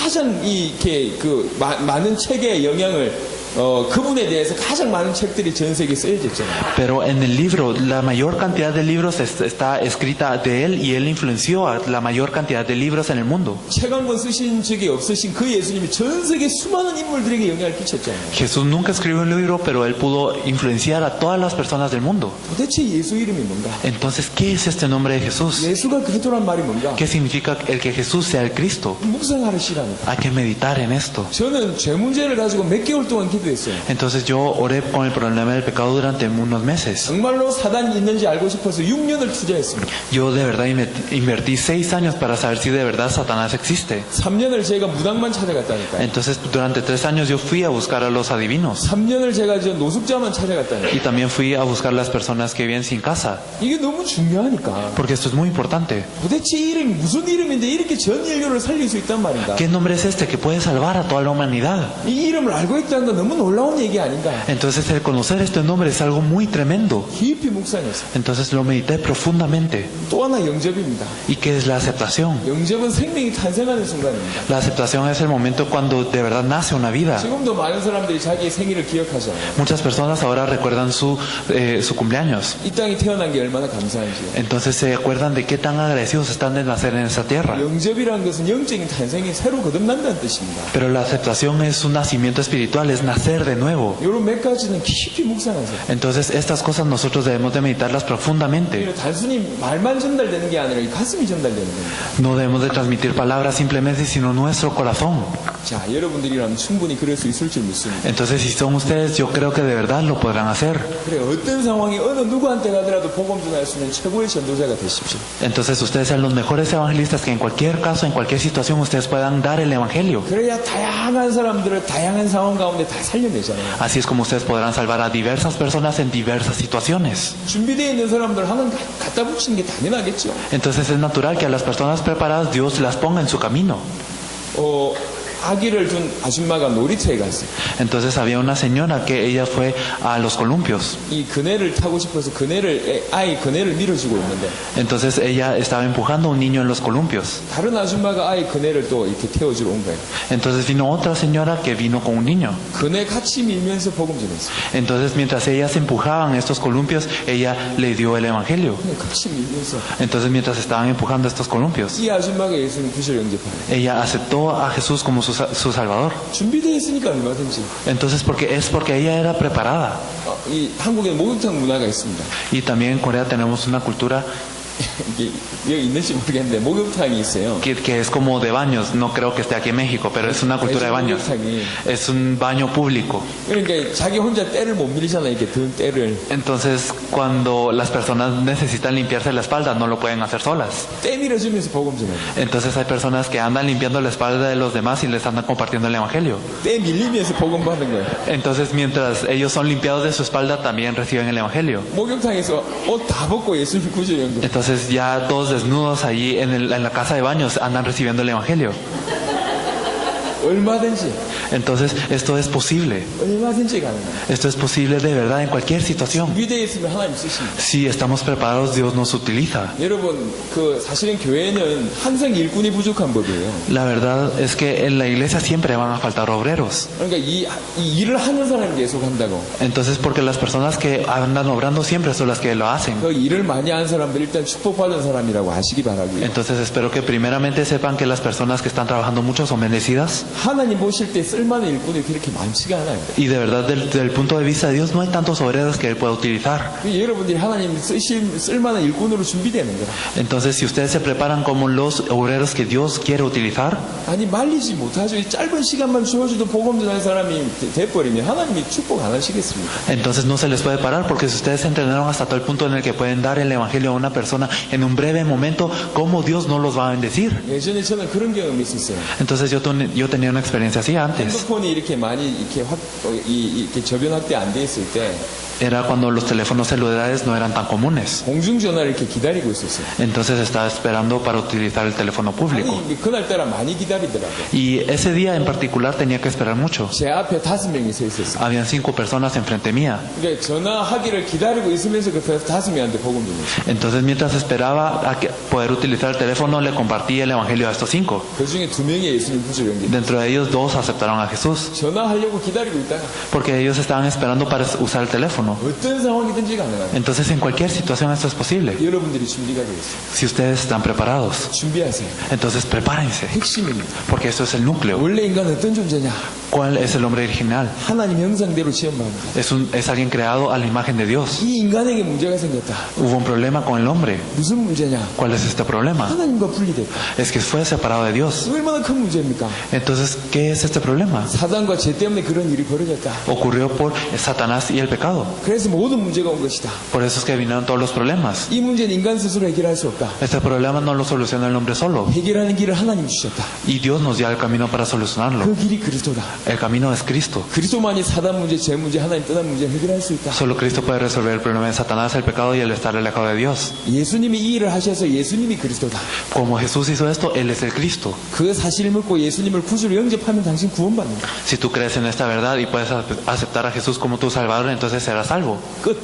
가장 이렇게 많은 책의 영향을 그분에 대해서 가장 많은 책들이 전 세계에 쓰여졌잖아요. Pero en el libro, la mayor cantidad de libros está escrita de él y él influenció a la mayor cantidad de libros en el mundo. 책 한 권 쓰신 적이 없으신 그 예수님이 전 세계 수많은 인물들에게 영향을 끼쳤잖아요. Jesús nunca escribió un libro, pero él pudo influenciar a todas las personas del mundo. 도대체 예수 이름이 뭔가? Entonces, ¿qué es este nombre de Jesús? 예수가 그리스도란 말이 뭔가? ¿Qué significa el que Jesús sea el Cristo? 묵상하시라니까. Hay que meditar en esto. 저는 죄 문제를 가지고 몇 개월 동안 기도했어요. Entonces yo oré con el problema del pecado durante unos meses. 정말로 사단이 있는지 알고 싶어서 6년을 투자했습니다. Yo de verdad invertí 6 años para saber si de verdad Satanás existe. 3년을 제가 무당만 찾아갔다니까요. Entonces durante 3 años yo fui a buscar a los adivinos. 3년을 제가 저 노숙자만 찾아갔다니까요. Y también fui a buscar las personas que viven sin casa. 이게 너무 중요하니까. Porque esto es muy importante. 도대체 이 이름이 무슨 이름인데 이렇게 전 인류를 살릴 수 있단 말인가? ¿Qué nombre es este que puede salvar a toda la humanidad? 이 이름을 알고 있다는 건 너무 놀라운 얘기 아닌가. Entonces el conocer este nombre es algo muy tremendo. 깊이 묵상했어요. Entonces lo medité profundamente. 또 하나 영접입니다. ¿Y qué es la aceptación? 영접은 생명이 탄생하는 순간입니다. La aceptación es el momento cuando de verdad nace una vida. 지금도 많은 사람들이 자기의 생일을 기억하잖아요. Muchas personas ahora recuerdan su cumpleaños. 이 땅에 태어난 게 얼마나 감사한지요. Entonces se acuerdan de qué tan agradecidos están de nacer en esa tierra. 영접이라는 것은 영적인 탄생이 새로 거듭난다는 뜻입니다. Pero la aceptación es un nacimiento espiritual, es nacer de nuevo. 이런 몇 가지는 깊이 묵상하세요. Entonces estas cosas nosotros debemos de meditarlas profundamente. 이게 단순히 말만 전달되는 게 아니라 이 가슴이 전달되는 겁니다. No debemos de transmitir palabras simplemente, sino nuestro corazón. 자, 여러분들이라면 충분히 그럴 수 있을 줄 믿습니다. Entonces si son ustedes, yo creo que de verdad lo podrán hacer. 그래, 어떤 상황이 어느 누구한테 가더라도 복음 전할 수 있는 최고의 전도자가 되십시오. Entonces ustedes sean los mejores evangelistas que en cualquier caso, en cualquier situación, ustedes puedan dar el evangelio. 그래야 다양한 사람들을 다양한 상황 가운데 다 살려내잖아요. Así es como ustedes podrán salvar a diversas personas en diversas situaciones. 준비되어 있는 사람들 하나는 갖다 붙이는 게 당연하겠죠. Entonces es natural que a las personas preparadas Dios las ponga en su camino. 아기를 둔 아줌마가 놀이터에 갔어요. Entonces había una señora que ella fue a los columpios. 이 그네를 타고 싶어서 아이 그네를 밀어주고 있는데 Entonces ella estaba empujando a un niño en los columpios. 다른 아줌마가 아이 그네를 또 이렇게 태워주러 온 거예요. Entonces vino otra señora que vino con un niño. 그네 같이 밀면서 복음 전했어요. Entonces mientras ellas empujaban estos columpios, ella le dio el evangelio. 그냥 같이 밀면서 Entonces mientras estaban empujando estos columpios, 이 아줌마가 예수님 구절 영접하네. ella aceptó a Jesús como su Salvador. 준비되어 있으니까 얼마든지. Entonces porque ella era preparada. 이 한국에는 목욕탕 문화가 있습니다. Y también en Corea tenemos una cultura 이게 여기 있는지 모르겠는데 목욕탕이 있어요. que es como de baños. No creo que esté aquí en México, pero es una cultura de baños. Es un baño público. 그러니까 자기 혼자 때를 못 밀잖아요. 이렇게 든 때를. Entonces cuando las personas necesitan limpiarse la espalda, no lo pueden hacer solas. 때 밀어주면서 복음 전해요. Entonces hay personas que andan limpiando la espalda de los demás y les andan compartiendo el evangelio. 때 밀리면서 복음 받는 거예요. Entonces mientras ellos son limpiados de su espalda, también reciben el evangelio. 목욕탕에서 옷 다 벗고 예수님 구절 영접. Entonces ya todos desnudos allí en la casa de baños andan recibiendo el evangelio. 얼마든지. Entonces esto es posible. 얼마든지 가능해요. Esto es posible de verdad en cualquier situación. 준비되어 있으면 하나님 쓰십니다. Si estamos preparados, Dios nos utiliza. 여러분, 사실은 교회는 항상 일꾼이 부족한 법이에요. La verdad es que en la iglesia siempre van a faltar obreros. 그러니까 이 일을 하는 사람이 계속 한다고. Entonces porque las personas que andan obrando siempre son las que lo hacen. 그 일을 많이 하는 사람들 일단 축복받은 사람이라고 아시기 바라고요. Entonces espero que primeramente sepan que las personas que están trabajando mucho son bendecidas. 하나님 보실 때 쓸만한 일꾼이 그렇게 많지가 않아요. Y de verdad, desde el punto de vista de Dios, no hay tantos obreros que Él pueda utilizar. 여러분들이 하나님 쓸만한 일꾼으로 준비되는 거라. Entonces, si ustedes se preparan como los obreros que Dios quiere utilizar, 아니 말리지 못하죠. 이 짧은 시간만 주어줘도 복음 전할 사람이 돼버리면 하나님이 축복 안 하시겠습니까? entonces no se les puede parar, porque si ustedes se entrenaron hasta tal punto en el que pueden dar el Evangelio a una persona en un breve momento, ¿cómo Dios no los va a bendecir? 예전에 저는 그런 경험이 있었어요. Entonces yo tenía una experiencia así antes. 핸드폰이 이렇게 많이 이렇게 저변 확대 안 돼 있을 때 Era cuando los teléfonos celulares no eran tan comunes. 공중전화를 이렇게 기다리고 있었어요. Entonces estaba esperando para utilizar el teléfono público. 아니, 그날따라 많이 기다리더라고요. Y ese día en particular tenía que esperar mucho. 제 앞에 5명이 서 있었어요. Habían 5 personas enfrente mía. 그러니까 전화하기를 기다리고 있으면서 그 5명한테 복음 전했어요. Entonces mientras esperaba a poder utilizar el teléfono, le compartí el Evangelio a estos 5. 그 중에 2명이 예수님 구절 연결. Dentro de ellos 2 aceptaron a Jesús, 전화하려고 기다리고 있다가 porque ellos estaban esperando para usar el teléfono. 어떤 상황이든지 가능합니다. Entonces en cualquier situación esto es posible. 여러분들이 준비가 되어 있어요. Si ustedes están preparados, 준비하세요. entonces prepárense, 핵심입니다. porque esto es el núcleo. 원래 인간은 어떤 존재냐? ¿Cuál es el hombre original? 하나님 형상대로 지음받은 Es alguien creado a la imagen de Dios. 이 인간에게 문제가 생겼다. Hubo un problema con el hombre. 무슨 문제냐? ¿Cuál es este problema? 하나님과 분리됐다. Es que fue separado de Dios. 얼마나 큰 문제입니까? Entonces, ¿qué es este problema? 사단과 죄 때문에 그런 일이 벌어졌다. Ocurrió por Satanás y el pecado. 그래서 모든 문제가 온 것이다. Por eso es que vinieron todos los problemas. 이 문제는 인간 스스로 해결할 수 없다. Este problema no lo soluciona el hombre solo. 해결하는 길을 하나님이 주셨다. Y Dios nos dio el camino para solucionarlo. 그 길이 그리스도다. El camino es Cristo. 그리스도만이 사단 문제, 죄 문제, 하나님 떠난 문제를 해결할 수 있다. Solo Cristo puede resolver el problema de Satanás, el pecado y el estar alejado de Dios. 예수님이 이 일을 하셔서 예수님이 그리스도다. Como Jesús hizo esto, Él es el Cristo. 그 사실을 묻고 예수님을 구주로 영접하면 당신 구원받는다. Si tú crees en esta verdad y puedes aceptar a Jesús como tu Salvador, entonces serás salvo. 끝.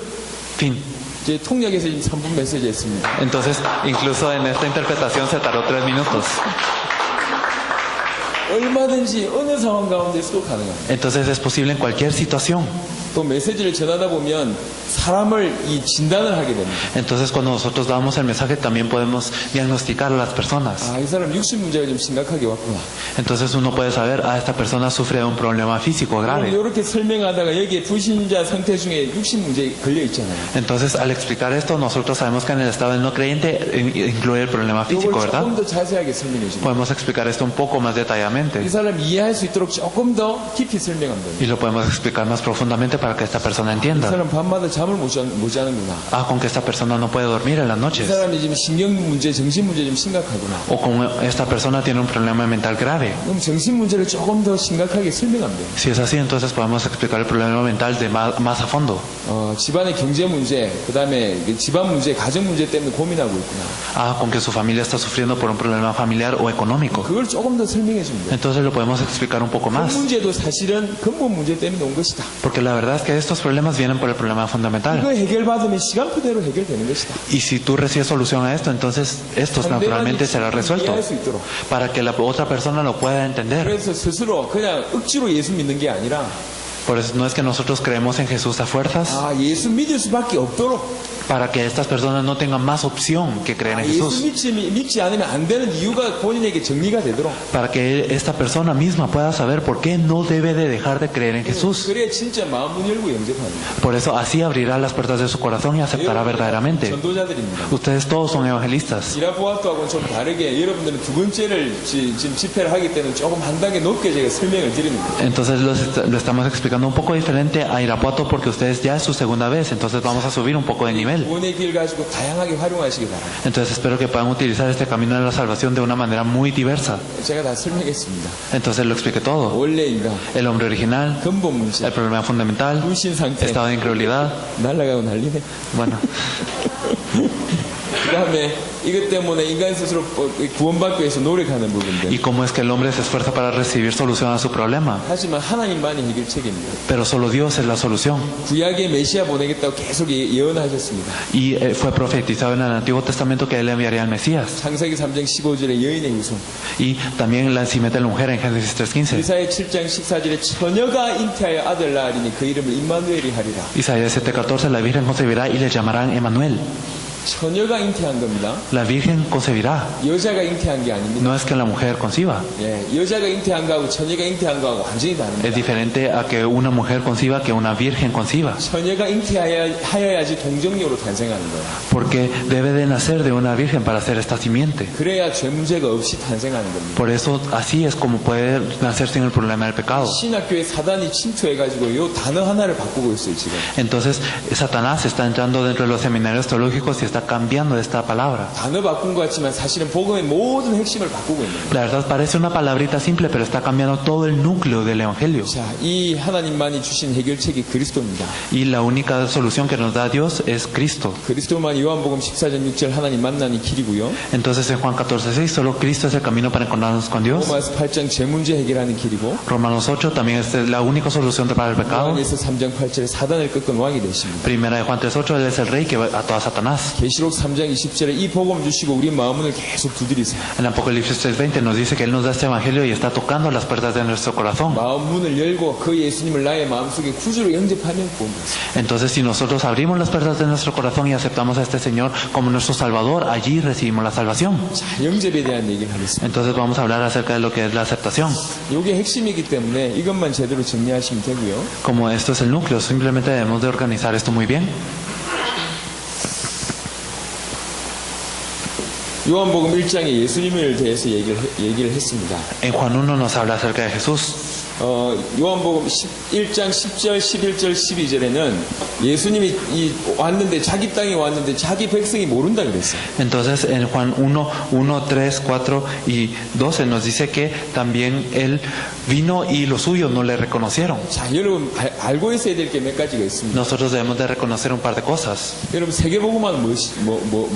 Fin. 이제 통역에서 3분 메시지 했습니다. Entonces, incluso en esta interpretación se tardó 3 minutos. 얼마든지 어느 상황 가운데서도 가능합니다. Entonces es posible en cualquier situación. 또 메시지를 전하다 보면 사람을 이 진단을 하게 됩니다. Entonces cuando nosotros damos el mensaje también podemos diagnosticar a las personas. 아, 이 사람 육신 문제가 좀 심각하게 왔구나. Entonces uno puede saber, esta persona sufre de un problema físico grave. 이렇게 설명하다가 여기에 불신자 상태 중에 육신 문제 걸려 있잖아요. Entonces al explicar esto nosotros sabemos que en el estado del no creyente incluye el problema físico, 이걸 ¿verdad? 조금 더 자세하게 설명해 줍니다. Podemos explicar esto un poco más 이 detalladamente 사람 이해할 수 있도록 조금 더 깊이 설명하면 됩니다. y lo podemos explicar más profundamente para que esta persona 이 entienda. 사람 밤마다 잠을 못 자는구나. Con que esta persona no puede dormir en las 이 noches. 사람이 지금 신경 문제, 정신 문제 좀 심각하구나. O con esta persona tiene un problema mental grave. 그럼 정신 문제를 조금 더 심각하게 설명하면 돼요. Si es así, entonces podemos explicar el problema mental de más a fondo. 집안의 경제 문제, 그다음에 집안 문제, 가정 문제 때문에 고민하고 있구나. Con que su familia está sufriendo por un problema familiar o económico. 그걸 조금 더 설명해 주면 돼요. Entonces lo podemos explicar un poco 그 más. 문제도 사실은 근본 문제 때문에 온 것이다. Porque la verdad es que estos problemas vienen por el problema fundamental. 이거 해결받으면 시간표대로 해결되는 것이다. Y si tú recibes solución a esto, entonces esto naturalmente será resuelto. 이해할 수 있도록. Para que la otra persona lo pueda entender. 그래서 스스로 그냥 억지로 예수 믿는 게 아니라 Por eso no es que nosotros creemos en Jesús a fuerzas. 예수 믿을 수밖에 없도록 Para que estas personas no tengan más opción que creer en 예수 Jesús. 믿지 않으면 안 되는 이유가 본인에게 정리가 되도록. Para que esta persona misma pueda saber por qué no debe de dejar de creer en Jesús. 그래야 진짜 마음 문 열고 영접합니다. Por eso así abrirá las puertas de su corazón y aceptará verdaderamente. 전도자들입니다. Ustedes todos son evangelistas. 이라보아토하고는 좀 다르게 여러분들은 두 번째를 지금 집회를 하기 때문에 조금 한 단계 높게 제가 설명을 드리는 거예요. Entonces lo estamos explicando un poco diferente a Irapuato porque ustedes ya es su segunda vez. Entonces vamos a subir un poco de nivel. 구원의 길 가지고 다양하게 활용하시기 바랍니다. Entonces espero que puedan utilizar este camino de la salvación de una manera muy diversa. 제가 다 설명했습니다. Entonces lo expliqué todo. 원래 인간, El hombre original, 근본 문제, el problema fundamental, 불신 상태, estado de incredulidad. 날아가고 난리네. Bueno, 그 다음에 이것 때문에 인간 스스로 구원받기 위해서 노력하는 부분들. y cómo es que el hombre se esfuerza para recibir solución a su problema. 하지만 하나님만이 해결책입니다. Pero solo Dios es la solución. 구약에 메시아 보내겠다고 계속 예언하셨습니다. Y fue profetizado en el Antiguo Testamento que Él enviaría al Mesías. 창세기 3장 15절에 여인의 후손. Y también la encimeta de la mujer en Génesis 3.15. 이사야 7장 14절에 처녀가 잉태하여 아들 낳으리니 그 이름을 임마누엘이 하리라. Isaías 7.14, la Virgen concebirá y le llamarán Emmanuel. 처녀가 잉태한 겁니다. La Virgen concebirá. 여자가 잉태한 게 아닙니다. No es que la mujer conciba. 예, 여자가 잉태한 거하고 처녀가 잉태한 거하고 완전히 Es 다릅니다. diferente a que una mujer conciba que una virgen conciba. 처녀가 잉태하여야지 동정녀로 탄생하는 거예요. Porque debe de nacer de una virgen para ser esta simiente. 그래야 죄 문제가 없이 탄생하는 겁니다. Por eso así es como puede nacer sin el problema del pecado. 신학교에 사단이 침투해가지고 이 단어 하나를 바꾸고 있어요 지금. Entonces Satanás está entrando dentro de los seminarios teológicos y está cambiando esta palabra. 단어 바꾼 것 같지만 사실은 복음의 모든 핵심을 바꾸고 있는 거예요. La verdad parece una palabrita simple, pero está cambiando todo el núcleo del Evangelio. 자, 이 하나님만이 주신 해결책이 그리스도입니다. Y la única solución que nos da Dios es Cristo. 그리스도만 요한복음 14장 6절 하나님 만나는 길이고요. Entonces en Juan 14:6 solo Cristo es el camino para encontrarnos con Dios. 로마서 8장 죄 문제 해결하는 길이고. Romanos 8 también es la única solución para el pecado. 요한에서 3장 8절에 사단을 꺾은 왕이 되십니다. Primera de Juan 3:8, Él es el rey que ató a Satanás. 계시록 3장 20절에 이 복음 주시고 우리 마음을 계속 두드리세요. En Apocalipsis 3:20 nos dice que Él nos da este evangelio y está tocando las puertas de nuestro corazón. 마음 문을 열고 그 예수님을 나의 마음속에 구주로 영접하면 구원받습니다. Entonces si nosotros abrimos las puertas de nuestro corazón y aceptamos a este Señor como nuestro Salvador, allí recibimos la salvación. 자, 영접에 대한 얘기를 하겠습니다. Entonces vamos a hablar acerca de lo que es la aceptación. 이게 핵심이기 때문에 이것만 제대로 정리하시면 되고요. Como esto es el núcleo, simplemente debemos de organizar esto muy bien. 요한복음 1장에 예수님을 대해서 얘기를 했습니다. En Juan 1 nos habla acerca de Jesús. 요한복음 1장 10절, 11절, 12절에는 예수님이 왔는데 자기 땅에 왔는데 자기 백성이 모른다 그랬어요. Entonces en Juan 1, 1, 3, 4 y 12 nos dice que también Él vino y los suyos no le reconocieron. 자, 여러분 알고 있어야 될 게 몇 가지가 있습니다. Nosotros debemos de reconocer un par de cosas. 여러분 세계복음화는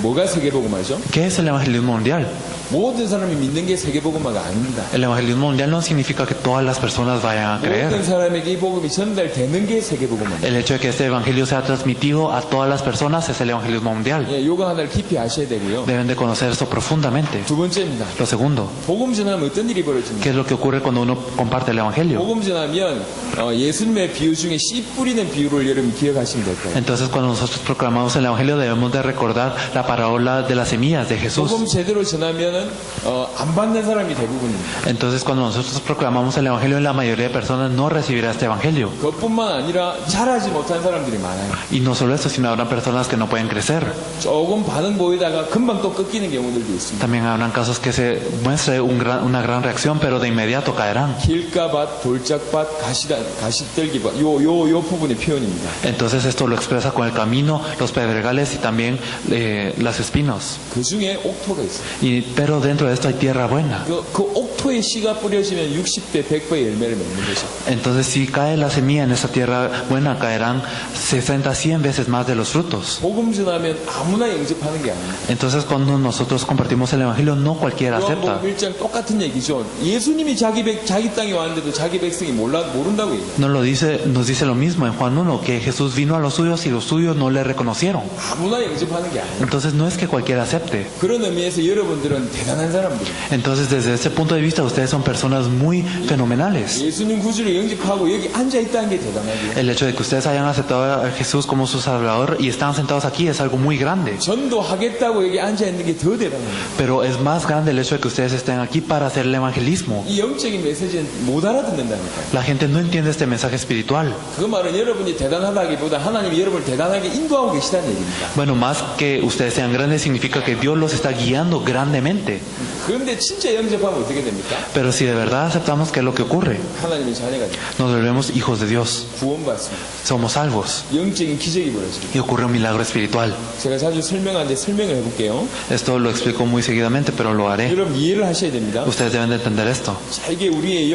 뭐가 세계복음화죠? ¿Qué es el evangelismo mundial? 모든 사람이 믿는 게 세계복음화가 아닙니다. El evangelismo mundial no significa que todas las personas vayan a 모든 creer. 사람에게 이 복음이 전달되는 게 세계복음화입니다. El hecho de que este evangelio sea transmitido a todas las personas es el evangelismo mundial. 예, 요거 하나를 깊이 아셔야 되고요. Deben de conocer esto profundamente. 두 번째입니다. Lo segundo, 복음 전하면 어떤 일이 벌어집니까? ¿qué es lo que ocurre cuando uno comparte el evangelio? 복음 전하면 예수님의 비유 중에 씨 뿌리는 비유를 여러분 기억하시면 될 거예요. Entonces cuando nosotros proclamamos el evangelio debemos de recordar la parábola de las semillas de Jesús. 복음 제대로 전하면은 안 받는 사람이 대부분입니다. Entonces cuando nosotros proclamamos el evangelio la mayoría de personas no recibirá este evangelio. 그것뿐만 아니라 잘하지 못한 사람들이 많아요. Y no solo eso, sino habrá personas que no pueden crecer. 조금 반응 보이다가 금방 또 꺾이는 경우들도 있습니다. También habrán casos que se muestre una gran reacción, pero de inmediato caerán. 길가밭, 돌짝밭, 가시떨기밭 요 부분의 표현입니다. Entonces esto lo expresa con el camino, los pedregales y también las espinos. 그 중에 옥토가 있어요. Pero dentro de esto hay tierra buena. 그 옥토에 씨가 뿌려지면 60배, 100배의 열매를 맺는 것이죠. Entonces si cae la semilla en esa tierra buena, caerán 60, 100 veces más de los frutos. 복음 전하면 아무나 영접하는 게 아닙니다. Entonces cuando nosotros compartimos el evangelio no cualquiera acepta. 요한복음 1장 똑같은 얘기죠. 예수님이 자기 땅에 왔는데도 자기 백성이 모른다고 얘기해요. Nos dice lo mismo en Juan 1, que Jesús vino a los suyos y los suyos no le reconocieron. 아무나 영접하는 게 아니에요. Entonces no es que cualquiera acepte. 그런 의미에서 여러분들은 대단한 사람들이에요. Entonces desde ese punto de vista ustedes son personas muy fenomenales. 예수님 구주를 영접하고 여기 앉아있다는 게 대단하죠. El hecho de que ustedes hayan aceptado a Jesús como su Salvador y están sentados aquí es algo muy grande. 전도하겠다고 여기 앉아있는 게 더 대단해요. Pero es más grande el hecho de que ustedes estén aquí para hacer el evangelismo. 이 영적인 메시지는 못 알아듣는다니까요. La gente no entiende este mensaje espiritual. 그 말은 여러분이 대단하다기보다 하나님이 여러분을 대단하게 인도하고 계시다는 얘기입니다. Bueno, más que ustedes sean grandes significa que Dios los está guiando grandemente. 그런데 진짜 영접하면 어떻게 됩니까? Pero si de verdad aceptamos qué es lo que ocurre, 하나님의 자녀가 됩니다. nos volvemos hijos de Dios. 구원받습니다. Somos salvos. 영적인 기적이 벌어집니다. Y ocurre un milagro espiritual. 제가 자주 설명하는데 설명을 해볼게요. Esto lo explico muy seguidamente, pero lo haré. 여러분 이해를 하셔야 됩니다. Ustedes deben de entender esto. 자, 이게 우리의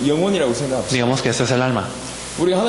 영혼이라고 생각합시다. Digamos que este es el alma. 우리가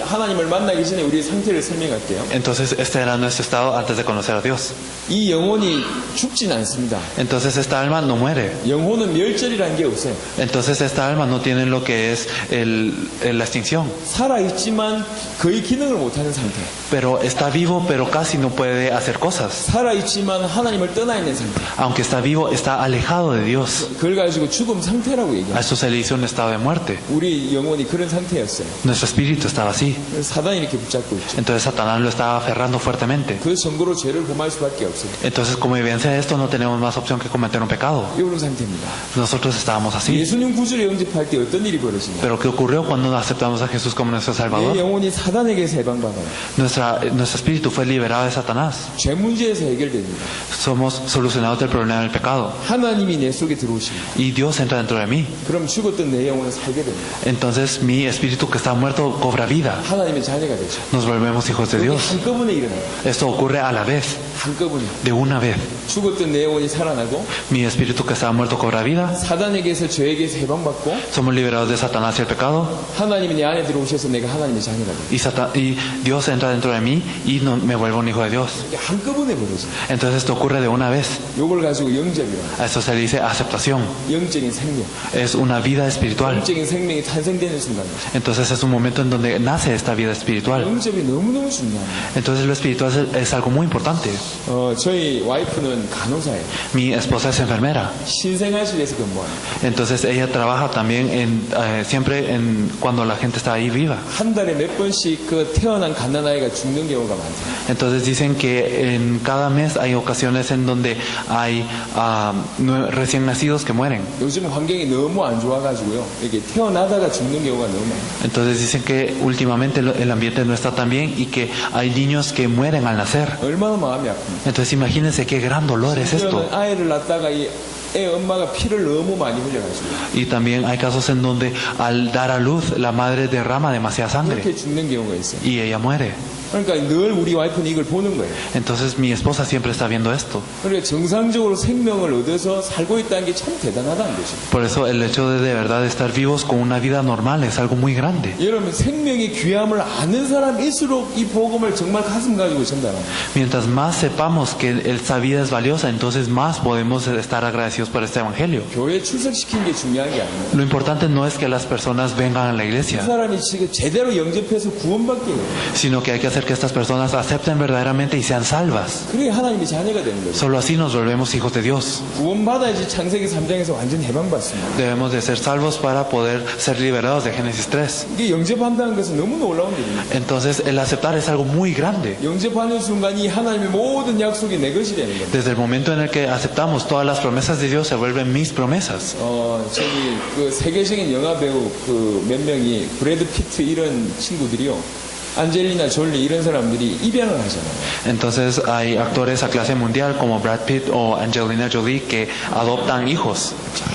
하나님을 만나기 전에 우리의 상태를 설명할게요. Entonces este era nuestro estado antes de conocer a Dios. 이 영혼이 죽진 않습니다. Entonces esta alma no muere. 영혼은 멸절이라는 게 없어요. Entonces esta alma no tiene lo que es la extinción. 살아있지만 거의 기능을 못하는 상태. Pero está vivo, pero casi no puede hacer cosas. 살아있지만 하나님을 떠나 있는 상태. Aunque está vivo, está alejado de Dios. 그걸 가지고 죽음 상태라고 A 얘기해요. esto se le dice un estado de muerte. 우리 영혼이 그런 상태였어요. Nuestro espíritu estaba así. 사단이 이렇게 붙잡고 있죠. Entonces Satanás lo estaba aferrando fuertemente. 그 정도로 죄를 범할 수밖에 없어요. Entonces como evidencia de esto no tenemos más opción que cometer un pecado. 이런 상태입니다. Nosotros estábamos así. 예수님 구주를 영접할 때 어떤 일이 벌어지냐? Pero ¿qué ocurrió cuando aceptamos a Jesús como nuestro 내 Salvador? 영혼이 사단에게서 해방받아요. Nuestro espíritu fue liberado de Satanás. 죄 문제에서 해결됩니다. Somos solucionados del problema del pecado. 하나님이 내 속에 들어오십니다. Y Dios entra dentro de mí. 그럼 죽었던 내 영혼은 살게 됩니다. Entonces mi espíritu que está muerto cobra vida. 하나님의 자녀가 되죠. Nos volvemos hijos de 이게 Dios. 한꺼번에 일어나요. Esto ocurre a la vez, 한꺼번에. de una vez. 죽었던 내 영혼이 살아나고 Mi espíritu que estaba muerto cobra vida. 사단에게서 죄에게서 해방받고 Somos liberados de Satanás y el pecado. 하나님이 내 안에 들어오셔서 내가 하나님의 자녀가 돼요. Y Dios entra dentro de mí y me vuelvo un hijo de Dios. 이게 한꺼번에 벌어져요. Entonces esto ocurre de una vez. 요걸 가지고 영접이라. A esto se le dice aceptación. 영적인 생명. Es una vida espiritual. 영적인 생명이 탄생되는 순간이죠. Entonces es un momento en donde nace esta vida espiritual. 영접이 너무너무 중요합니다. Entonces lo espiritual es algo muy importante. 저희 와이프는 간호사예요. Mi esposa es enfermera. 신생아실에서 근무합니다. Entonces ella trabaja también siempre cuando la gente está ahí viva. 한 달에 몇 번씩 그 태어난 갓난아이가 죽는 경우가 많대요. Entonces dicen que en cada mes hay ocasiones en donde hay recién nacidos que mueren. 요즘 환경이 너무 안 좋아가지고요. 이게 태어나다가 죽는 경우가 너무 많아요. Entonces dicen que últimamente el ambiente no está tan bien y que hay niños que mueren al nacer. 얼마나 마음이 아픕니까? Entonces imagínense qué gran dolor es esto. 아이를 낳다가 애 엄마가 피를 너무 많이 흘려가지고 Y también hay casos en donde al dar a luz la madre derrama demasiada sangre 그렇게 죽는 경우가 있어요. y ella muere. 그러니까 늘 우리 와이프는 이걸 보는 거예요. Entonces mi esposa siempre está viendo esto. 그러니까 정상적으로 생명을 얻어서 살고 있다는 게 참 대단하다는 거죠. Por eso el hecho de verdad estar vivos con una vida normal es algo muy grande. 여러분 생명의 귀함을 아는 사람일수록 이 복음을 정말 가슴 가지고 전달합니다. Mientras más sepamos que esta vida es valiosa, entonces más podemos estar agradecidos por este evangelio. 교회 출석시키는 게 중요한 게 아니에요. Lo importante no es que las personas vengan a la 그 iglesia, 사람이 지금 제대로 영접해서 구원받게 해요. sino que hay que hacer que estas personas acepten verdaderamente y sean salvas. 그게 하나님의 자녀가 되는 거죠. Solo así nos volvemos hijos de Dios. 구원받아야지 창세기 3장에서 완전 해방받습니다. Debemos de ser salvos para poder ser liberados de Génesis 3. 이게 영접한다는 것은 너무 놀라운 일입니다. Entonces el aceptar es algo muy grande. 영접하는 순간이 하나님의 모든 약속이 내 것이 되는 겁니다. Desde el momento en el que aceptamos, todas las promesas de Dios se vuelven mis promesas. 저기 그 세계적인 영화 배우 그 몇 명이 브래드 피트 이런 친구들이요. 안젤리나 졸리 이런 사람들이 입양을 하잖아요. Entonces hay actores a clase mundial como Brad Pitt o Angelina Jolie que adoptan hijos.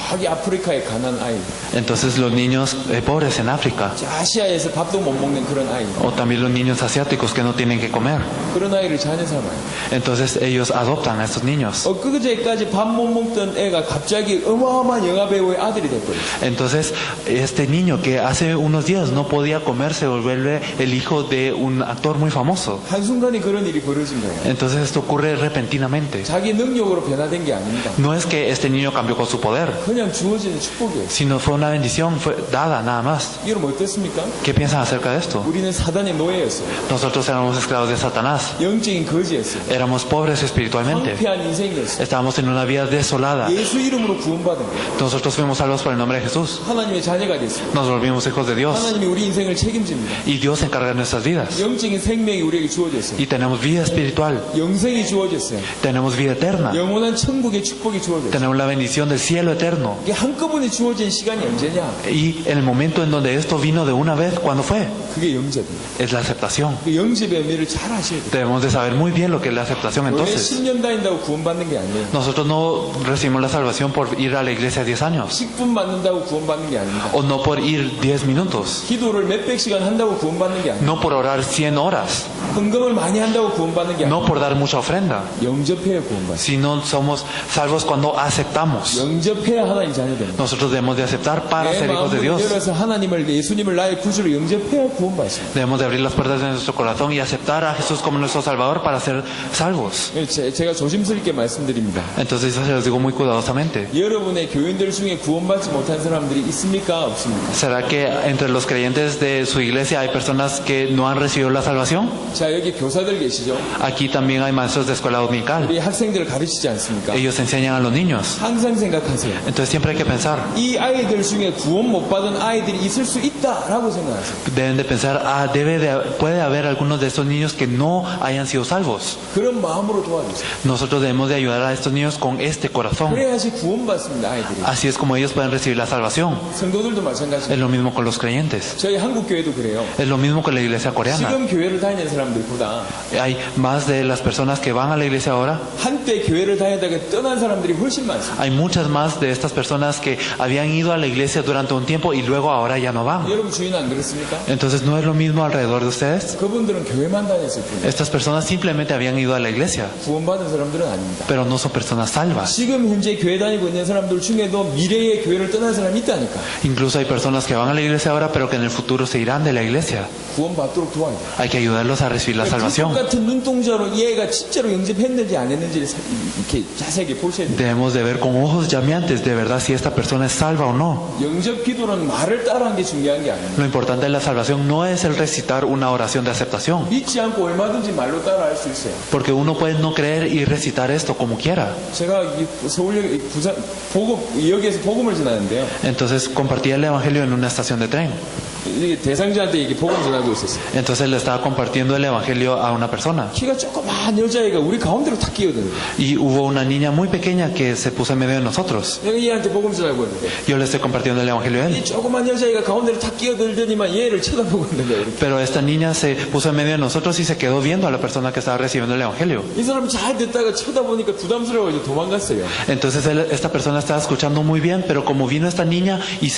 저기 아프리카의 가난 아이, Entonces los niños pobres en África 저 아시아에서 밥도 못 먹는 그런 아이, o también los niños asiáticos que no tienen que comer. 그런 아이를 자녀 삼아요. Entonces ellos adoptan a estos niños. 그제까지 밥 못 먹던 애가 갑자기 어마어마한 영화 배우의 아들이 됐거든요. Entonces este niño que hace unos días no podía comer se vuelve el hijo de un actor muy famoso. 한순간에 그런 일이 벌어진 거예요. Entonces esto ocurre repentinamente. 자기 능력으로 변화된 게 아닙니다. No es que este niño cambió con su poder, 그냥 주어지는 축복이에요. sino fue una bendición, fue dada nada más. 여러분 어떻습니까? ¿Qué piensan acerca de esto? 우리는 사단의 노예였어요. Nosotros éramos esclavos de Satanás, 영적인 거지였어요. éramos pobres espiritualmente, 황폐한 인생이었어요. estábamos en una vida desolada. 예수 이름으로 구원받은 거예요. Nosotros fuimos salvos por el nombre de Jesús, 하나님의 자녀가 됐어요. nos volvimos hijos de Dios 하나님이 우리 인생을 책임집니다. y Dios se encarga de nuestras vidas. 영적인 생명이 우리에게 주어졌어요. Y tenemos vida espiritual, 영생이 주어졌어요. tenemos vida eterna, 영원한 천국의 축복이 주어졌어요. tenemos la bendición del cielo eterno. 이게 한꺼번에 주어진 시간이 언제냐? Y en el momento en donde esto vino de una vez, ¿cuándo fue? 그게 영접입니다. Es la aceptación. 그 영접의 의미를 잘 아셔야 돼요. Debemos de saber muy bien lo que es la aceptación 왜 entonces. 10년 다닌다고 구원받는 게 아니에요. Nosotros no recibimos la salvación por ir a la iglesia 10 años 10분 맞는다고 구원받는 게 아닙니다. o no por ir 10 minutos, 기도를 몇백 시간 한다고 구원받는 게 아닙니다. no por orar 100 horas, 헌금을 많이 한다고 구원받는 게 아닙니다. no por dar mucha ofrenda, 영접해야 구원받습니다. sino somos salvos cuando aceptamos. 영접해야 하나님 자녀 됩니다. Nosotros debemos de aceptar para 내 ser hijos de 마음을 Dios. 열어서 하나님을 예수님을 나의 구주로 영접해야 구원받습니다. Debemos de abrir las puertas de nuestro corazón y aceptar a Jesús como nuestro Salvador para ser salvos. 제가 조심스럽게 말씀드립니다. Entonces eso se los digo muy cuidadosamente. 여러분의 교인들 중에 구원받지 못한 사람들이 있습니까? 없습니까? ¿Será que entre los creyentes de su iglesia hay personas que no han recibido la salvación? 자, 여기 교사들 계시죠? Aquí también hay maestros de escuela dominical. 우리 학생들을 가르치지 않습니까? Ellos enseñan a los niños. 항상 생각하세요. Entonces siempre hay que pensar. 이 아이들 중에 구원 못 받은 아이들이 있을 수 있다라고 생각하세요. Deben de pensar, puede haber algunos de estos niños que no hayan sido salvos. 그런 마음으로 도와주세요. Nosotros debemos de ayudar a estos niños con este corazón. 그래야지 구원받습니다, 아이들이. Así es como ellos pueden recibir la salvación. 성도들도 Es 마찬가지입니다. lo mismo con los creyentes. 저희 한국 교회도 그래요. Es lo mismo con la iglesia coreana. 지금 교회를 다니는 사람들보다 Hay más de las personas que van a la iglesia ahora. 한때 교회를 다니다가 떠난 사람들이 훨씬 많습니다. Hay muchas más de estas personas que habían ido a la iglesia durante un tiempo y luego ahora ya no van. 여러분 주인 안 그렇습니까? Entonces no es lo mismo alrededor de ustedes. 그분들은 교회만 다녔을 뿐이에요. Estas personas simplemente habían ido a la iglesia, 구원받은 사람들은 아닙니다. pero no son personas salvas. 지금 현재 교회 다니고 있는 사람들 중에도 미래의 교회를 떠난 사람이 있다니까. Incluso hay personas que van a la iglesia ahora, pero que en el futuro se irán de la iglesia. 구원받도록 도와야 돼요. Hay que ayudarlos a recibir la salvación. 같은 눈동자로 얘가 진짜로 영접했는지 안 했는지를 이렇게 자세하게 보셔야 돼요. Debemos de ver con ojos llameantes de verdad si esta persona es salva o no. 영접 기도는 말을 따라하는 게 중요한 게 아닙니다. Lo importante de la salvación no es el recitar una oración de aceptación, 믿지 않고 얼마든지 말로 따라할 수 있어요. porque uno puede no creer y recitar esto como quiera. 제가 서울역 부산 여기에서 복음을 전하는데요. Entonces compartí el evangelio en una estación de tren. 이게 대상자한테 이게 복음 전하고 있었어요. Entonces le estaba compartiendo el evangelio a una persona. 키가 조그만 여자애가 우리 가운데로 탁 끼어드는 거예요. Y hubo una niña muy pequeña que se puso en medio de nosotros. 내가 얘한테 복음 전하고 있는데 Yo le estoy compartiendo el evangelio a él. 이 조그만 여자애가 가운데로 탁 끼어들더니만 얘를 쳐다보고 있는 거예요. 이렇게. Pero esta niña se puso en medio de nosotros y se quedó viendo a la persona que estaba recibiendo el evangelio. 이 사람이 잘 듣다가 쳐다보니까 부담스러워서 doman갔어요. Entonces esta persona estaba escuchando muy bien, pero como vino esta niña y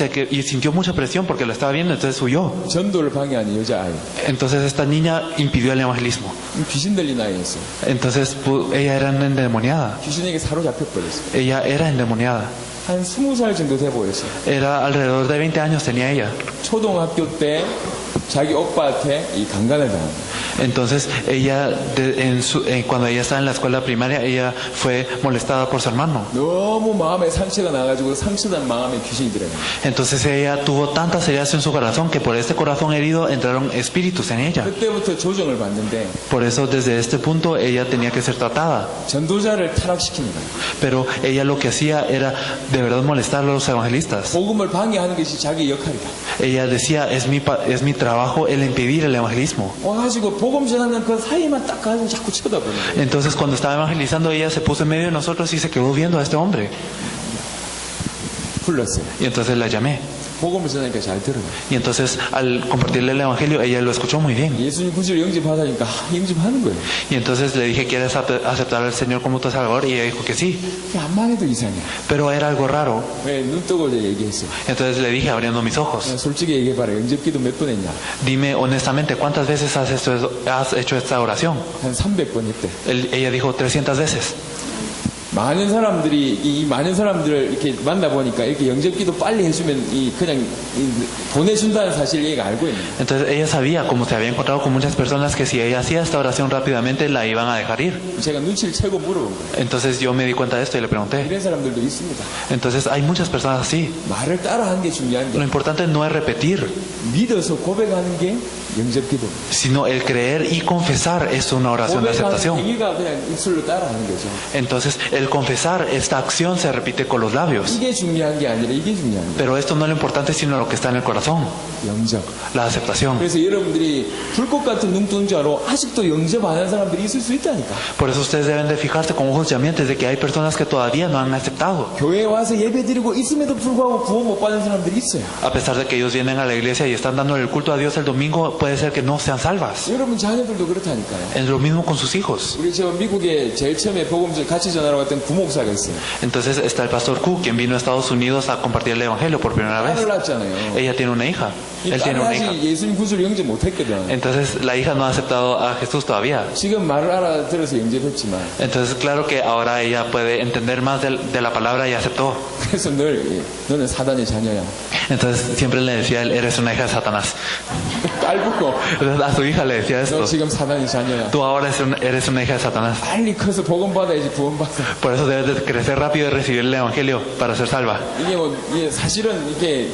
sintió mucha presión porque la estaba viendo, entonces huyó. 전도를 방해하는 여자아이. Entonces esta niña impidió el evangelismo. 귀신 들린 아이였어요. Entonces ella era endemoniada. 귀신에게 사로잡혀버렸어요. Ella era endemoniada. 한 20살 정도 돼 보였어요. Era alrededor de 20 años tenía ella. 초등학교 때 자기 오빠한테 이 강간을 당합니다. Entonces ella, cuando ella estaba en la escuela primaria, ella fue molestada por su hermano. 너무 마음에 상처가 나가지고 상처난 마음에 귀신이 들어요. Entonces ella tuvo tantas heridas en su corazón que por este corazón herido entraron espíritus en ella. 그때부터 조정을 받는데 Por eso desde este punto ella tenía que ser tratada. 전도자를 타락시키는 거예요. Pero ella lo que hacía era de verdad molestar a los evangelistas. 복음을 방해하는 것이 자기 역할이다. Ella decía, es mi trabajo el impedir el evangelismo. 와가지고 복음 전하는 그 사이만 딱 가지고 자꾸 쳐다보는 거예요. Entonces cuando estaba evangelizando ella se puso en medio de nosotros y se quedó viendo a este hombre. 불렀어요. Y entonces la llamé. 복음을 전하니까 잘 들어요. Y entonces al compartirle el evangelio ella lo escuchó muy bien. 예수님 구주를 영접하다니까 영접하는 거예요. Y entonces le dije, ¿quieres aceptar al Señor como tu Salvador? Y ella dijo que sí. 암만 해도 이상해. Pero era algo raro. 왜 눈 뜨고 이제 얘기했어요. Entonces le dije abriendo mis ojos, 솔직히 얘기해봐라. 영접기도 몇 번 했냐? dime honestamente, ¿cuántas veces has hecho esta oración? 한 300번 했대. Ella dijo 300 veces. 많은 사람들이 이 많은 사람들을 이렇게 만나 보니까 이렇게 영접기도 빨리 해주면 그냥 보내준다는 사실 얘가 알고 있는. Entonces ella sabía, como se había encontrado con muchas personas, que si ella hacía esta oración rápidamente la iban a dejar ir. 제가 눈치를 채고 물어본 거예요. Entonces yo me di cuenta de esto y le pregunté. 이런 사람들도 있습니다. Entonces hay muchas personas así. 말을 따라하는 게 중요한 Lo 게 importante no es repetir, 믿어서 고백하는 게 영접기도. sino el creer y confesar es una oración de 고백하는 aceptación. 얘기가 그냥 입술로 따라하는 거죠. Entonces el confesar, esta acción se repite con los labios. 이게 중요한 게 아니라 이게 중요한 거예요. Pero esto no es lo importante, sino lo que está en el corazón, 영접. la aceptación. 그래서 여러분들이 불꽃 같은 눈동자로 아직도 영접 안 한 사람들이 있을 수 있다니까. Por eso ustedes deben de fijarse con ojos llameantes de que hay personas que todavía no han aceptado. 교회에 와서 예배 드리고 있음에도 불구하고 구원 못 받은 사람들이 있어요. A pesar de que ellos vienen a la iglesia y están dando el culto a Dios el domingo, puede ser que no sean salvas. 여러분 자녀들도 그렇다니까요. Es lo mismo con sus hijos. 우리 저 미국에 제일 처음에 복음 같이 전하러 갔던 구목사가 있어요. Entonces está el pastor Q, quien vino a Estados Unidos a compartir el evangelio por primera vez. 딸을 낳았잖아요. Ella tiene una hija. 이 Él tiene 딸이 una hija. 아직 예수님 구주를 영접 못했거든. Entonces la hija no ha aceptado a Jesús todavía. 지금 말을 알아들어서 영접했지만 Entonces claro que ahora ella puede entender más de la palabra y aceptó. 그래서 늘 너는 사단의 자녀야. Entonces siempre le decía a él, eres una hija de Satanás. 깔붙고 Entonces a su hija le decía 너 esto. 지금 사단의 자녀야. Tú ahora eres una hija de Satanás. 빨리 커서 복음 받아야지 구원 받아. Por eso debes de crecer rápido y recibir el evangelio para ser salva. 이게 사실은 이게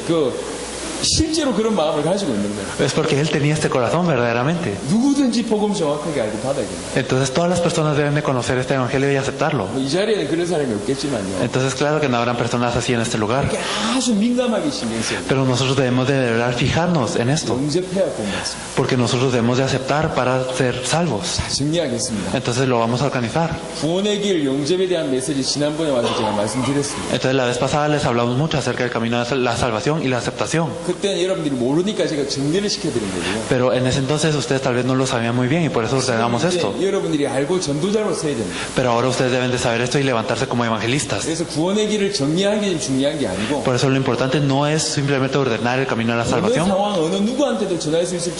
실제로 그런 마음을 가지고 있는 거예요. Es porque él tenía este corazón verdaderamente. 누구든지 복음 정확하게 알고 받아야 돼요. Entonces todas las personas deben de conocer este evangelio y aceptarlo. 이 자리에는 그런 사람이 없겠지만요. Entonces claro que no habrán personas así en este lugar. 이렇게 아주 민감하게 신경 써요. Pero nosotros debemos de verdad fijarnos en esto. 영접해야 구원받습니다. Porque nosotros debemos de aceptar para ser salvos. 자, 정리하겠습니다. Entonces lo vamos a organizar. 구원의 길 영접에 대한 메시지 지난번에 와서 제가 말씀드렸습니다. Entonces la vez pasada les hablamos mucho acerca del camino de la salvación y la aceptación. 그때는 여러분들이 모르니까 제가 정리를 시켜드린 거고요. Pero en ese entonces ustedes tal vez no lo sabían muy bien y por eso ordenamos esto. 여러분들이 알고 전도자로 서야 됩니다. Pero ahora ustedes deben de saber esto y levantarse como evangelistas. 그래서 구원의 길을 정리하는 게 중요한 게 아니고 Por eso lo importante no es simplemente ordenar el camino de la 어느 salvación, 상황 어느 누구한테도 전할 수 있을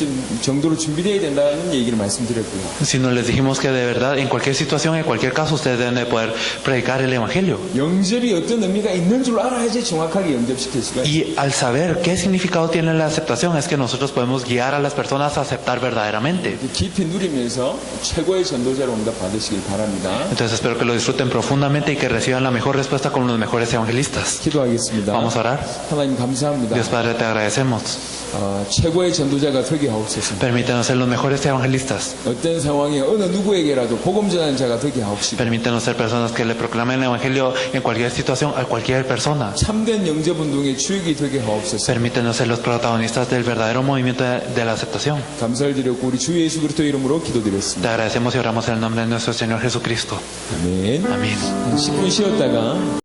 정도로 준비되어야 된다는 얘기를 말씀드렸고요. sino les dijimos que de verdad en cualquier situación, en cualquier caso, ustedes deben de poder predicar el evangelio. 영접이 어떤 의미가 있는 줄 알아야지 정확하게 영접시킬 수가 있어요. Y al saber qué significado tiene la aceptación es que nosotros podemos guiar a las personas a aceptar verdaderamente. 깊이 누리면서 최고의 전도자로 응답 받으시길 바랍니다. Entonces espero que lo disfruten profundamente y que reciban la mejor respuesta como los mejores evangelistas. 기도하겠습니다. Vamos a orar. 하나님 감사합니다. Dios Padre, te agradecemos. 최고의 전도자가 되게 하옵소서. Permítenos ser los mejores evangelistas. 어떤 상황에 어느 누구에게라도 복음 전하는 자가 되게 하옵시고 Permítenos ser personas que le proclamen el evangelio en cualquier situación a cualquier persona. 참된 영접 운동의 주역이 되게 하옵소서. Permítenos Ayúdenos a ser los protagonistas del verdadero movimiento de la aceptación. 감사를 드렸고 우리 주 예수 그리스도 이름으로 Te 기도드렸습니다. agradecemos y oramos en el nombre de nuestro Señor Jesucristo. 아멘. Amén. 한 10분 쉬었다가